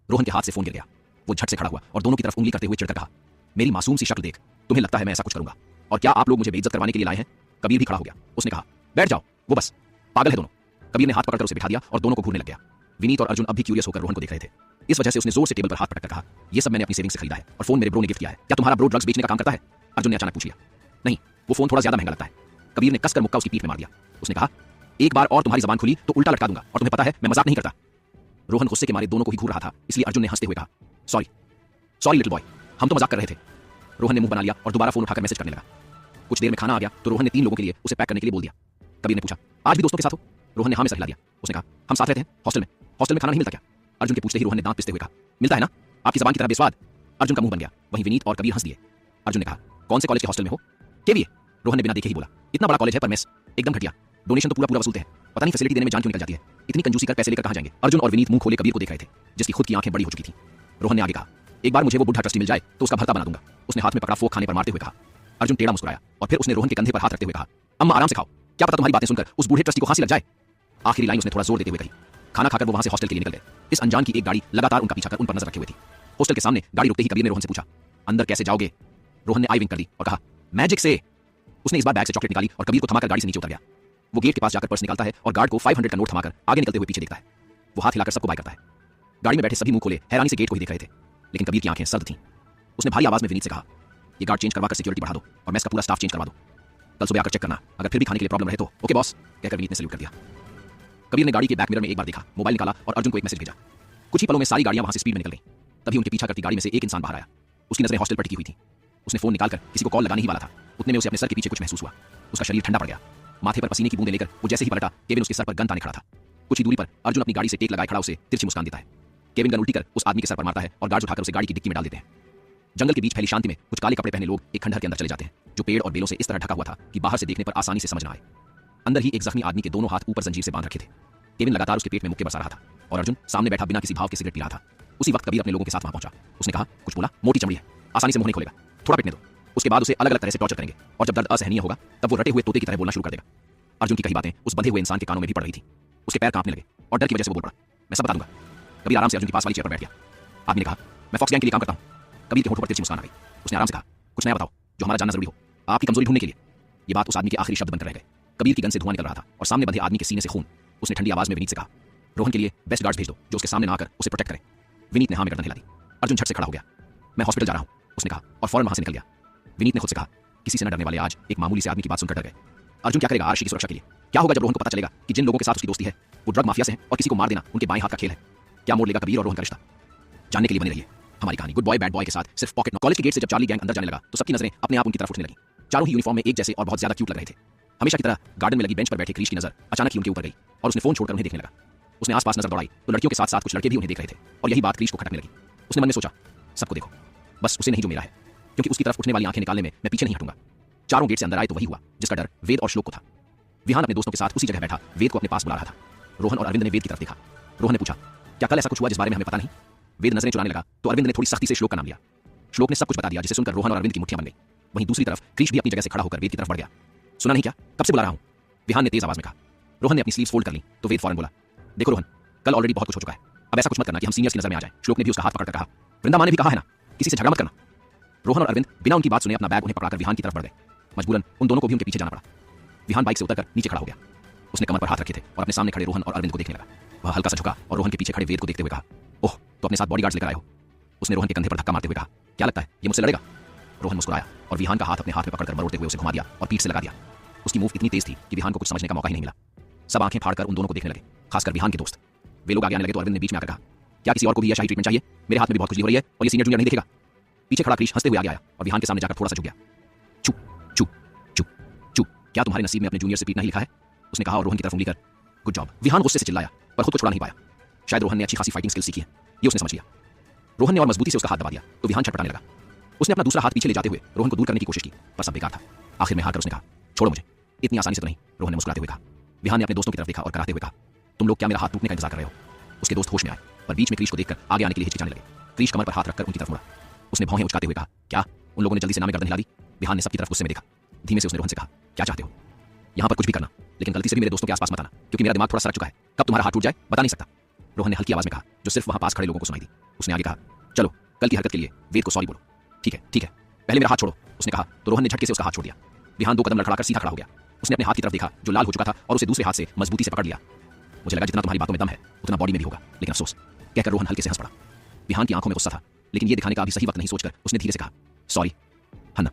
रोहन के हाथ से फोन गिर गया। वो झट से खड़ा हुआ और दोनों की तरफ उंगली करते हुए चिढ़कर कहा, मेरी मासूम सी शक्ल देख, तुम्हें लगता है मैं ऐसा कुछ करूंगा? और क्या आप लोग मुझे बेइज्जत करवाने के लिए लाए हैं? कबीर भी खड़ा हो गया। उसने कहा, बैठ जाओ, वो बस पागल है दोनों। कबीर ने हाथ पकड़कर उसे बिठा दिया और दोनों को घूरने लग गया। विनीत और अर्जुन अब भी क्यूरियस होकर रोहन को देख रहे थे। इस वजह से उसने जोर से टेबल पर हाथ पटककर कहा, ये सब मैंने अपनी सेविंग से खरीदा है और फोन मेरे ब्रो ने गिफ्ट किया है। क्या तुम्हारा ब्रो ड्रग्स बेचने का काम करता है? अर्जुन ने अचानक पूछ लिया। नहीं, वो फोन थोड़ा ज्यादा महंगा लगता है। कबीर ने कसकर मुक्का उसकी पीठ में मार दिया। उसने कहा, एक बार और तुम्हारी जबान खुली तो उल्टा लटका दूंगा, और तुम्हें पता है मैं मजाक नहीं करता। रोहन गुस्से के मारे दोनों को ही घूर रहा था, इसलिए अर्जुन ने हंसते हुए कहा, सॉरी सॉरी लिटिल बॉय, हम तो मजाक कर रहे थे। रोहन ने मुंह बना लिया और दोबारा फोन उठाकर मैसेज करने लगा। कुछ देर में खाना आ गया तो रोहन ने 3 लोगों के लिए उसे पैक करने के लिए बोल दिया। कबीर ने पूछा, आज भी दोस्तों के साथ हो? रोहन ने हाँ में सर हिला दिया। उसने कहा, हम साथ रहते हैं हॉस्टल में। हॉस्टल में खाना नहीं मिलता क्या? अर्जुन के पूछते ही रोहन ने दांत पिसते हुए कहा, मिलता है ना, आपकी जबान की तरह बेस्वाद। अर्जुन का मुंह बन गया। वहीं विनीत और कबीर हंस दिए। अर्जुन ने कहा, कौन से कॉलेज के हॉस्टल में हो? केवीए। रोहन ने बिना देखे ही बोला, इतना बड़ा कॉलेज है पर मेस एकदम घटिया, डोनेशन तो पूरा पूरा वसूलते हैं, पता नहीं फैसिलिटी देने में जान क्यों निकल जाती है। इतनी कंजूसी कर पैसे लेकर कहां जाएंगे? अर्जुन और विनीत मुंह खोले कबीर को देख रहे थे, जिसकी खुद की आंखें बड़ी हो चुकी थी। रोहन ने आगे कहा, एक बार मुझे वो बुढ़ा ट्रस्टी मिल जाए तो उसका भरता बना दूंगा। उसने हाथ में पकड़ा फोक खाने पर मारते हुए कहा। अर्जुन टेढ़ा मुस्कुराया और फिर उसने रोहन के कंधे पर हाथ रखते हुए कहा, अम्मा आराम से खाओ, क्या पता तुम्हारी बातें सुनकर उस बूढ़े ट्रस्टी को फांसी लग जाए। आखिरी लाइन उसने थोड़ा जोर देते हुए कही। खाना खाकर वो वहां से हॉस्टल के लिए निकल गए। इस अनजान की एक गाड़ी लगातार उनका पीछा कर उन पर नजर रखे हुए थी। हॉस्टल के सामने गाड़ी रुकते ही कबीर ने रोहन से पूछा, अंदर कैसे जाओगे? रोहन ने आई विंक कर दी और कहा, मैजिक से। उसने इस बार बैग से चॉकलेट निकाली और कबीर को थमाकर गाड़ी से नीचे उतर गया। वो गेट के पास जाकर पर्स निकालता है और गार्ड को 500 का नोट थमाकर आगे निकलते हुए पीछे देखता है। वो हाथ हिलाकर सबको बाय करता है। गाड़ी में बैठे सभी मुंह खोले हैरानी से गेट को ही देख रहे थे, लेकिन कबीर की आंखें सर्द थीं। उसने भारी आवाज में विनीत से कहा, ये गार्ड चेंज करवाकर सिक्योरिटी बढ़ा दो और मेस का पूरा स्टाफ चेंज करवा दो। कल सुबह आकर चेक करना, अगर फिर भी खाने के लिए प्रॉब्लम रहे तो ओके बॉस, कहकर विनीत ने सल्यूट कर दिया। कबीर ने गाड़ी के बैक मिरर में एक बार देखा, मोबाइल निकाला और अर्जुन को एक मैसेज भेजा। कुछ ही पलों में सारी गाड़ियां वहां से स्पीड में निकल गईं। तभी उनके पीछा करती गाड़ी में से एक इंसान बाहर आया। उसकी नजरें हॉस्टल पर टिकी हुई थी। उसने फोन निकालकर किसी को कॉल लगाने ही वाला था, उतने में उसे अपने सर के पीछे कुछ महसूस हुआ। उसका शरीर ठंडा पड़ गया। माथे पर पसीने की बूंदें लेकर वो जैसे ही पलटा, केविन उसके सर पर गन ताने खड़ा था। कुछ ही दूरी पर अर्जुन अपनी गाड़ी से टेक लगाए खड़ा उसे तिरछी मुस्कान देता है। केविन गन उल्टी कर उस आदमी के सर पर मारता है और गार्ड उठाकर उसे गाड़ी की डिक्की में डाल देते हैं। जंगल के बीच फैली शांति में कुछ काले कपड़े पहने लोग एक खंडहर के अंदर चले जाते हैं, जो पेड़ और बेलों से इस तरह ढका हुआ था कि बाहर से देखने पर आसानी से समझ न आए। अंदर ही एक जख्मी आदमी के दोनों हाथ ऊपर जंजीर से बांध रखे थे। केविन लगातार उसके पेट में मुक्के बरसा रहा था और अर्जुन सामने बैठा बिना किसी भाव के सिगरेट पी रहा था। उसी वक्त कबीर अपने लोगों के साथ वहां पहुंचा। उसने कहा, कुछ बोला, मोटी चमड़ी है, आसानी से मुंह नहीं खोलेगा, थोड़ा पिटने दो, उसके बाद उसे अलग अलग तरह से टॉर्चर करेंगे और जब दर्द असहनीय होगा तब वो रटे हुए तोते की तरह बोलना शुरू कर देगा। अर्जुन की कही बातें उस बंधे हुए इंसान के कानों में भी पड़ रही थी। उसके पैर कांपने लगे और डर की वजह से वो बोल पड़ा, मैं सब बता दूंगा। कबीर आराम से अर्जुन के पास वाली चेयर पर बैठ गया। आदमी ने कहा, मैं फॉक्स गैंग के लिए काम करता हूं। कबीर के होठों पर तिरछी मुस्कान आ गई। उसने आराम से कहा, कुछ नया बताओ जो हमारा जानना जरूरी हो, आपकी कमजोरी ढूंढने के लिए। ये बात उस आदमी के आखिरी शब्द बनकर रह गए। कबीर की गन से धुआं निकल रहा था और सामने बंधे आदमी के सीने से खून। उसने ठंडी आवाज में विनीत से कहा, रोहन के लिए बेस्ट गार्ड्स भेज दो जो उसके सामने ना आकर उसे प्रोटेक्ट करें। विनीत ने हाँ में गर्दन हिला दी। अर्जुन झट से खड़ा हो गया। मैं हॉस्पिटल जा रहा हूं, उसने कहा और फौरन वहां से निकल गया। विनीत ने खुद से कहा, किसी से न डरने वाले आज एक मामूली से आदमी की बात सुनकर डर गए। अर्जुन क्या करेगा आरशी की सुरक्षा के लिए? क्या होगा जब रोहन को पता चलेगा कि जिन लोगों के साथ उसकी दोस्ती है वो ड्रग माफिया से हैं और किसी को मार देना उनके बाएं हाथ का खेल है? क्या मोड़ लेगा कबीर और रोहन का रिश्ता? जानने के लिए बने रहिए हमारी कहानी गुड बॉय बैड बॉय के साथ सिर्फ पॉकेट। कॉलेज के गेट से जब चार्ली गैंग अंदर जाने लगा तो सबकी नजरें अपने आप उनकी तरफ उठने लगी। चारों ही यूनिफॉर्म में एक जैसे और बहुत ज्यादा क्यूट लग रहे थे। हमेशा की तरह गार्डन में लगी बेंच पर बैठे क्रीश की नजर अचानक ही उनके ऊपर गई और उसने फोन छोड़कर उन्हें देखने लगा। उसने आसपास नजर दौड़ाई तो लड़कियों के साथ साथ कुछ लड़के भी उन्हें देख रहे थे और यही बात क्रीश को खटकने लगी। उसने मन में सोचा, सबको देखो, बस उसे नहीं जो मेरा है, क्योंकि उसकी तरफ उठने वाली आंखें निकालने में मैं पीछे नहीं हटूंगा। चारों गेट से अंदर आए तो वही हुआ जिसका डर वेद और श्लोक को था। विहान अपने दोस्तों के साथ उसी जगह बैठा वेद को अपने पास बुला रहा था। रोहन और अरविंद ने वेद की तरफ देखा। रोहन ने पूछा, क्या कल ऐसा कुछ हुआ जिस बारे में हमें पता नहीं? वेद नजरें चुराने लगा तो अरविंद ने थोड़ी सख्ती से श्लोक का नाम लिया। श्लोक ने सब कुछ बता दिया, जिसे सुनकर रोहन और अरविंद की मुट्ठियां बन गई। वहीं दूसरी तरफ क्रीश भी अपनी जगह से खड़ा होकर वेद की तरफ बढ़ गया। सुना नहीं क्या, कब से बुला रहा हूं? विहान ने तेज आवाज में कहा। रोहन ने अपनी स्लीव्स फोल्ड कर ली तो वेद फौरन बोला, देखो रोहन, कल ऑलरेडी बहुत कुछ हो चुका है, अब ऐसा कुछ मत करना कि हम सीनियर्स की नजर में आ जाए। श्लोक ने भी उसका हाथ पकड़कर कहा, वृंदा माँ ने भी कहा है ना, किसी से झगड़ा मत करना। रोहन और अरविंद बिना उनकी बात सुने अपना बैग उन्हें पकड़ाकर विहान की तरफ बढ़ गए। मजबूरन उन दोनों को भी उनके पीछे जाना पड़ा। विहान बाइक से उतरकर नीचे खड़ा हो गया। उसने कमर पर हाथ रखे थे और अपने सामने खड़े रोहन और अरविंद को देखने लगा। वह हल्का सा झुका और रोहन के पीछे खड़े वेद को देखते हुए कहा, ओह, तो अपने साथ बॉडीगार्ड्स लेकर आए हो? उसने रोहन के कंधे पर धक्का मारते हुए कहा, क्या लगता है ये मुझसे लड़ेगा? रोहन मुस्कुराया और विहान का हाथ अपने हाथ में पकड़कर मरोड़ते हुए उसे घुमा दिया और पीठ से लगा दिया। उसकी मूव इतनी तेज थी कि विहान को कुछ समझने का मौका ही नहीं मिला। सब आंखें फाड़कर उन दोनों को देखने लगे, खासकर विहान के दोस्त। वे लोग आगे आने लगे तो अरविंद ने बीच में आकर कहा, क्या किसी और को भी यह शाही ट्रीटमेंट चाहिए? मेरे हाथ में भी बहुत खुजली हो रही है और ये सीनियर जूनियर नहीं देखेगा। पीछे खड़ा क्रीश हंसते हुए आगे आया और विहान के सामने जाकर थोड़ा सा झुक गया। चुप चुप चुप चुप, क्या तुम्हारे नसीब में अपने जूनियर से पीटना ही लिखा है? उसने कहा और रोहन की तरफ उंगली कर, गुड जॉब। विहान गुस्से से चिल्लाया पर खुद को छुड़ा नहीं पाया। शायद रोहन ने अच्छी खासी फाइटिंग स्किल सीखी है, ये उसने समझ लिया। रोहन ने और मजबूती से उसका हाथ दबा दिया तो विहान छटपटाने लगा। उसने अपना दूसरा हाथ पीछे ले जाते हुए रोहन को दूर करने की कोशिश की पर सब बेकार था। आखिर में हार कर उसने कहा, छोड़ो मुझे, इतनी आसानी से तो नहीं। रोहन ने मुस्कुराते हुए कहा। विहान ने अपने दोस्तों की तरफ देखा और कराते हुए कहा, तुम लोग क्या मेरा हाथ टूटने का इंतजार कर रहे हो? उसके दोस्त होश में आए पर बीच में क्रीश को देखकर आगे आने के लिए हिचकिचाने लगे। क्रीश कमर पर हाथ रखकर उनकी तरफ मुड़ा। उसने भौहें उचकाते हुए कहा, क्या उन लोगों ने जल्दी से नामे गर्दन हिला दी? विहान ने सबकी तरफ गुस्से में देखा। धीमे से उसने रोहन से कहा, क्या चाहते हो? यहाँ पर कुछ भी करना, लेकिन गलती से भी मेरे दोस्तों के आसपास मत आना, क्योंकि मेरा दिमाग थोड़ा सरक चुका है। कब तुम्हारा हाथ टूट जाए बता नहीं सकता। रोहन ने हल्की आवाज में कहा जो सिर्फ वहां पास खड़े लोगों को सुनाई दी। उसने आगे कहा, चलो कल की हरकत के लिए वेद को सॉरी बोलो। ठीक है, पहले मेरा हाथ छोड़ो, उसने कहा तो रोहन ने झटके से उसका हाथ छोड़ दिया। विहान 2 कदम लड़खड़ाकर सीधा खड़ा हो गया। उसने अपने हाथ की तरफ देखा जो लाल हो चुका था और उसे दूसरे हाथ से मजबूती से पकड़ लिया। मुझे लगा जितना तुम्हारी बातों में दम है उतना बॉडी में भी होगा, लेकिन अफसोस, कहकर रोहन हल्के से हंस पड़ा। विहान की आंखों में गुस्सा था, लेकिन ये दिखाने का अभी सही वक्त नहीं सोचकर उसने धीरे से कहा, सॉरी हन्ना।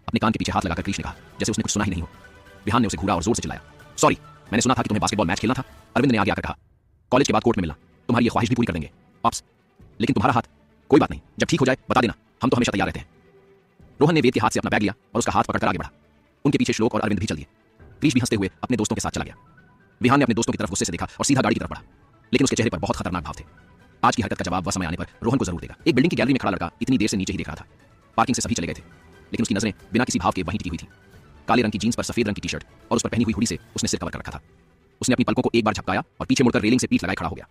अपने कान के पीछे हाथ लगाकर क्रीश ने कहा जैसे उसने कुछ सुना ही नहीं हो। विहान ने उसे घूरा और जोर से चिल्लाया, सॉरी, मैंने सुना था कि तुम्हें बास्केटबॉल मैच खेलना था। अरविंद ने आगे आकर कहा, कॉलेज के बाद कोर्ट में मिलना, तुम्हारी ये ख्वाहिश भी पूरी कर देंगे ऑप्स, लेकिन तुम्हारा हाथ, कोई बात नहीं, जब ठीक हो जाए बता देना, हम तो हमेशा तैयार रहते हैं। रोहन ने वेद के हाथ से अपना बैग लिया और उसका हाथ पकड़कर आगे बढ़ा। उनके पीछे श्लोक और अरविंद भी चल दिए। क्रीश भी हंसते हुए अपने दोस्तों के साथ चला गया। विहान ने अपने दोस्तों की तरफ गुस्से से देखा और सीधा गाड़ी की तरफ बढ़ा, लेकिन उसके चेहरे पर बहुत खतरनाक भाव थे। आज की हरकत का जवाब वह समय आने पर रोहन को जरूर देगा। एक बिल्डिंग की गैलरी में खड़ा लड़का इतनी देर से नीचे ही देख रहा था। पार्किंग से सभी चले गए थे, लेकिन उसकी नजरें बिना किसी भाव के वहीं टिकी हुई थी। काले रंग की जीन्स पर सफेद रंग की टी-शर्ट और उस पर पहनी हुई हुडी से उसने सिर कवर कर रखा था। उसने अपनी पलकों को एक बार झपकाया और पीछे मुड़कर रेलिंग से पीठ लगाए खड़ा हो गया।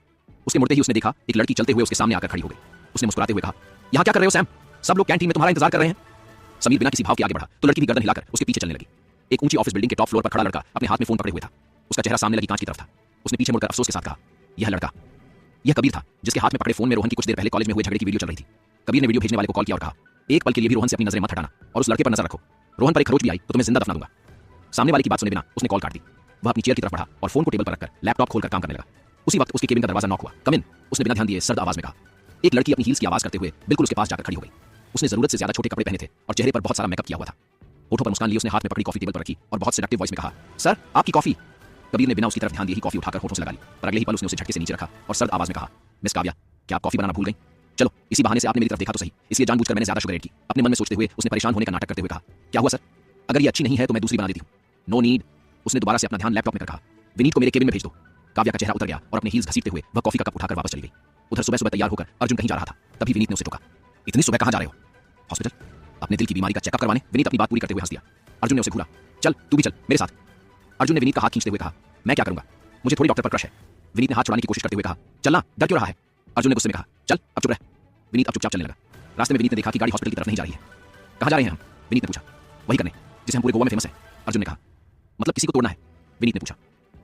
उसके मुड़ते ही उसने देखा एक लड़की चलते हुए उसके सामने आकर खड़ी हो गई। उसने मुस्कुराते हुए कहा, यहाँ क्या कर रहे हो सैम? सब लोग कैंटीन में तुम्हारा इंतजार कर रहे हैं। समीर बिना किसी भाव के आगे बढ़ा तो लड़की भी गर्दन हिलाकर उसके पीछे चलने लगी। एक ऊंची ऑफिस बिल्डिंग के टॉप फ्लोर पर खड़ा लड़का अपने हाथ में फोन पकड़े हुए था। उसका चेहरा सामने लगी कांच की तरफ था। उसने पीछे मुड़कर अफसोस के साथ कहा, यह लड़का, यह कबीर था जिसके हाथ में पकड़े फोन में रोहन की कुछ देर पहले कॉलेज में हुए झगड़े की वीडियो चल रही थी। कबीर ने वीडियो भेजने वाले को कॉल किया और कहा, एक पल के लिए भी रोहन से अपनी नजरें मत हटाना और उस लड़के पर नजर रखो। रोहन पर एक खरोच भी आई तो तुम्हें जिंदा दफना दूंगा। सामने वाले की बात सुने बिना उसने कॉल काट दी। वह अपनी चेयर की तरफ बढ़ा और फोन को टेबल पर रखकर लैपटॉप खोलकर काम करने लगा। उसी वक्त उसके केबिन का दरवाजा नॉक हुआ। कम इन, उसने बिना ध्यान दिए सर्द आवाज में कहा। एक लड़की अपनी हील्स की आवाज करते हुए बिल्कुल उसके पास जाकर खड़ी हो गई। उसने जरूरत से ज्यादा छोटे कपड़े पहने थे और चेहरे पर बहुत सारा मेकअप किया हुआ था। होठों पर मुस्कान लिए उसने हाथ में पकड़ी कॉफी टेबल पर रखी और बहुत सेडक्टिव वॉइस में कहा, सर आपकी कॉफी। कबीर ने बिना उसकी तरफ ध्यान दिए ही कॉफी उठाकर होठों से लगा ली, पर अगले ही पल उसने उसे झटके से नीचे रखा और सर्द आवाज में कहा, मिस काव्या, क्या आप कॉफी बनाना भूल गई? चलो इसी बहाने से आपने मेरी तरफ देखा तो सही, इसलिए जानबूझकर मैंने ज्यादा शुगर ऐड की। अपने मन में सोचते हुए उसने परेशान होने का नाटक करते हुए कहा, क्या हुआ सर? अगर ये अच्छी नहीं है तो मैं दूसरी बना देती हूँ। No need. उसने दोबारा से अपना ध्यान लैपटॉप में कर कहा, विनीत को मेरे केबिन में भेज दो। काव्या का चेहरा उतर गया और अपने हील्स घसीटते हुए वह कॉफी का कप उठाकर वापस चली गई। उधर सुबह सुबह तैयार होकर अर्जुन कहीं जा रहा था, तभी विनीत ने उसे टोका, इतनी सुबह कहाँ जा रहे हो? हॉस्पिटल, अपने दिल की बीमारी का चेकअप करवाने। विनीत अपनी बात पूरी करते हुए हंस दिया। अर्जुन ने उसे घूरा, चल तू भी चल मेरे साथ। अर्जुन ने विनीत का हाथ खींचते हुए कहा, मैं क्या करूंगा, मुझे थोड़ी डॉक्टर पर क्रश है। विनीत ने हाथ छुड़ाने की कोशिश करते हुए कहा, चलना, डर क्यों रहा है? अर्जुन ने गुस्से में कहा, चल अब चुप रह। विनीत अब चुपचाप चलने लगा। रास्ते में विनीत ने देखा कि गाड़ी हॉस्पिटल की तरफ नहीं जा रही है। कहाँ जा रहे हैं हम? विनीत ने पूछा। वही करने जिसे हम पूरे गोवा में फेमस है, अर्जुन ने कहा। मतलब किसी को तोड़ना है? विनीत ने पूछा।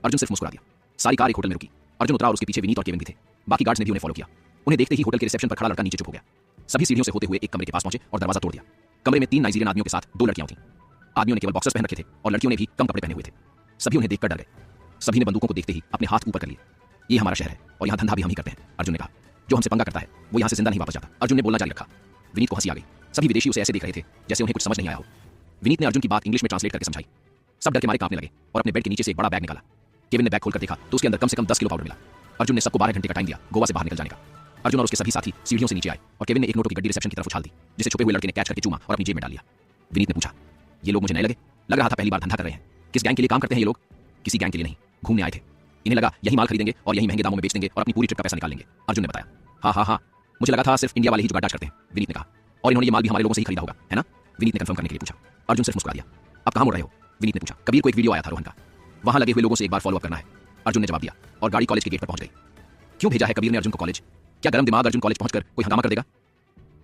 अर्जुन सिर्फ मुस्कुरा दिया। सारी कार एक होटल में रुकी। अर्जुन उतरा और उसके पीछे विनीत और केविन भी थे। बाकी गार्ड्स ने भी उन्हें फॉलो किया। उन्हें देखते ही होटल के रिसेप्शन पर खड़ा लड़का नीचे चुप हो गया। सभी सीढ़ियों से होते हुए एक कमरे के पास पहुंचे और दरवाजा तोड़ दिया। कमरे में 3 नाइजीरियन आदमियों के साथ 2 लड़कियां थीं। आदमियों ने केवल बॉक्सर्स पहन रखे थे और लड़कियों ने भी कम कपड़े पहने हुए थे। सभी उन्हें देखकर डर गए। सभी ने बंदूकों को देखते ही अपने हाथ ऊपर कर लिए। ये हमारा शहर है और यहाँ धंधा भी हम ही करते हैं, अर्जुन ने कहा। जो हमसे पंगा करता है वो यहाँ से जिंदा नहीं वापस जाता। अर्जुन ने बोलना जारी रखा। विनीत को हंसी आ गई। सभी विदेशी उसे ऐसे देख रहे थे जैसे उन्हें कुछ समझ नहीं आया हो। विनीत ने अर्जुन की बात इंग्लिश में ट्रांसलेट करके समझाई। सब डर के मारे कांपने लगे और अपने बेड के नीचे से एक बड़ा बैग निकाला। केविन ने बैग खोलकर देखा तो उसके अंदर कम से कम 10 किलो पाउडर मिला। अर्जुन ने सबको 12 घंटे का टाइम दिया गोवा से बाहर निकल जाने का। अर्जुन और उसके सभी साथी सीढ़ियों से नीचे आए और केविन ने एक नोटों की गड्डी रिसेप्शन की तरफ उछाल दी, जिसे छुपे हुए लड़के ने कैच करके चूमा और अपनी जेब में डाल लिया। विनीत ने पूछा, ये लोग मुझे नए लग रहा था पहली बार धंधा कर रहे हैं। किस गैंग के लिए काम करते हैं ये लोग? किसी गैंग के लिए नहीं, घूमने आए थे। इन्हें लगा यही माल खरीदेंगे और यही महंगे दामों में बेच देंगे और अपनी पूरी ट्रिप का पैसा निकाल लेंगे। अर्जुन ने बताया। हाँ, मुझे लगा था सिर्फ इंडिया वाले ही जुगाड़ करते हैं, विनीत ने कहा। और इन्होंने ये माल भी हमारे लोगों से ही खरीदा होगा, है ना? विनीत ने कंफर्म करने के लिए पूछा। अर्जुन सिर्फ मुस्कुरा दिया। अब कहाँ मुड़ रहे हो? विनीत ने पूछा। कबीर को एक वीडियो आया था रोहन का, वहां लगे हुए लोगों से एक बार फॉलो अप करना है, अर्जुन ने जवाब दिया। और गाड़ी कॉलेज के गेट पर पहुंच गई। क्यों भेजा है कबीर ने अर्जुन को कॉलेज? क्या गर्म दिमाग अर्जुन कॉलेज पहुंचकर कोई हंगामा कर देगा?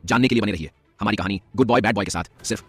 जानने के लिए बने रहिए हमारी कहानी गुड बॉय बैड बॉय के साथ, सिर्फ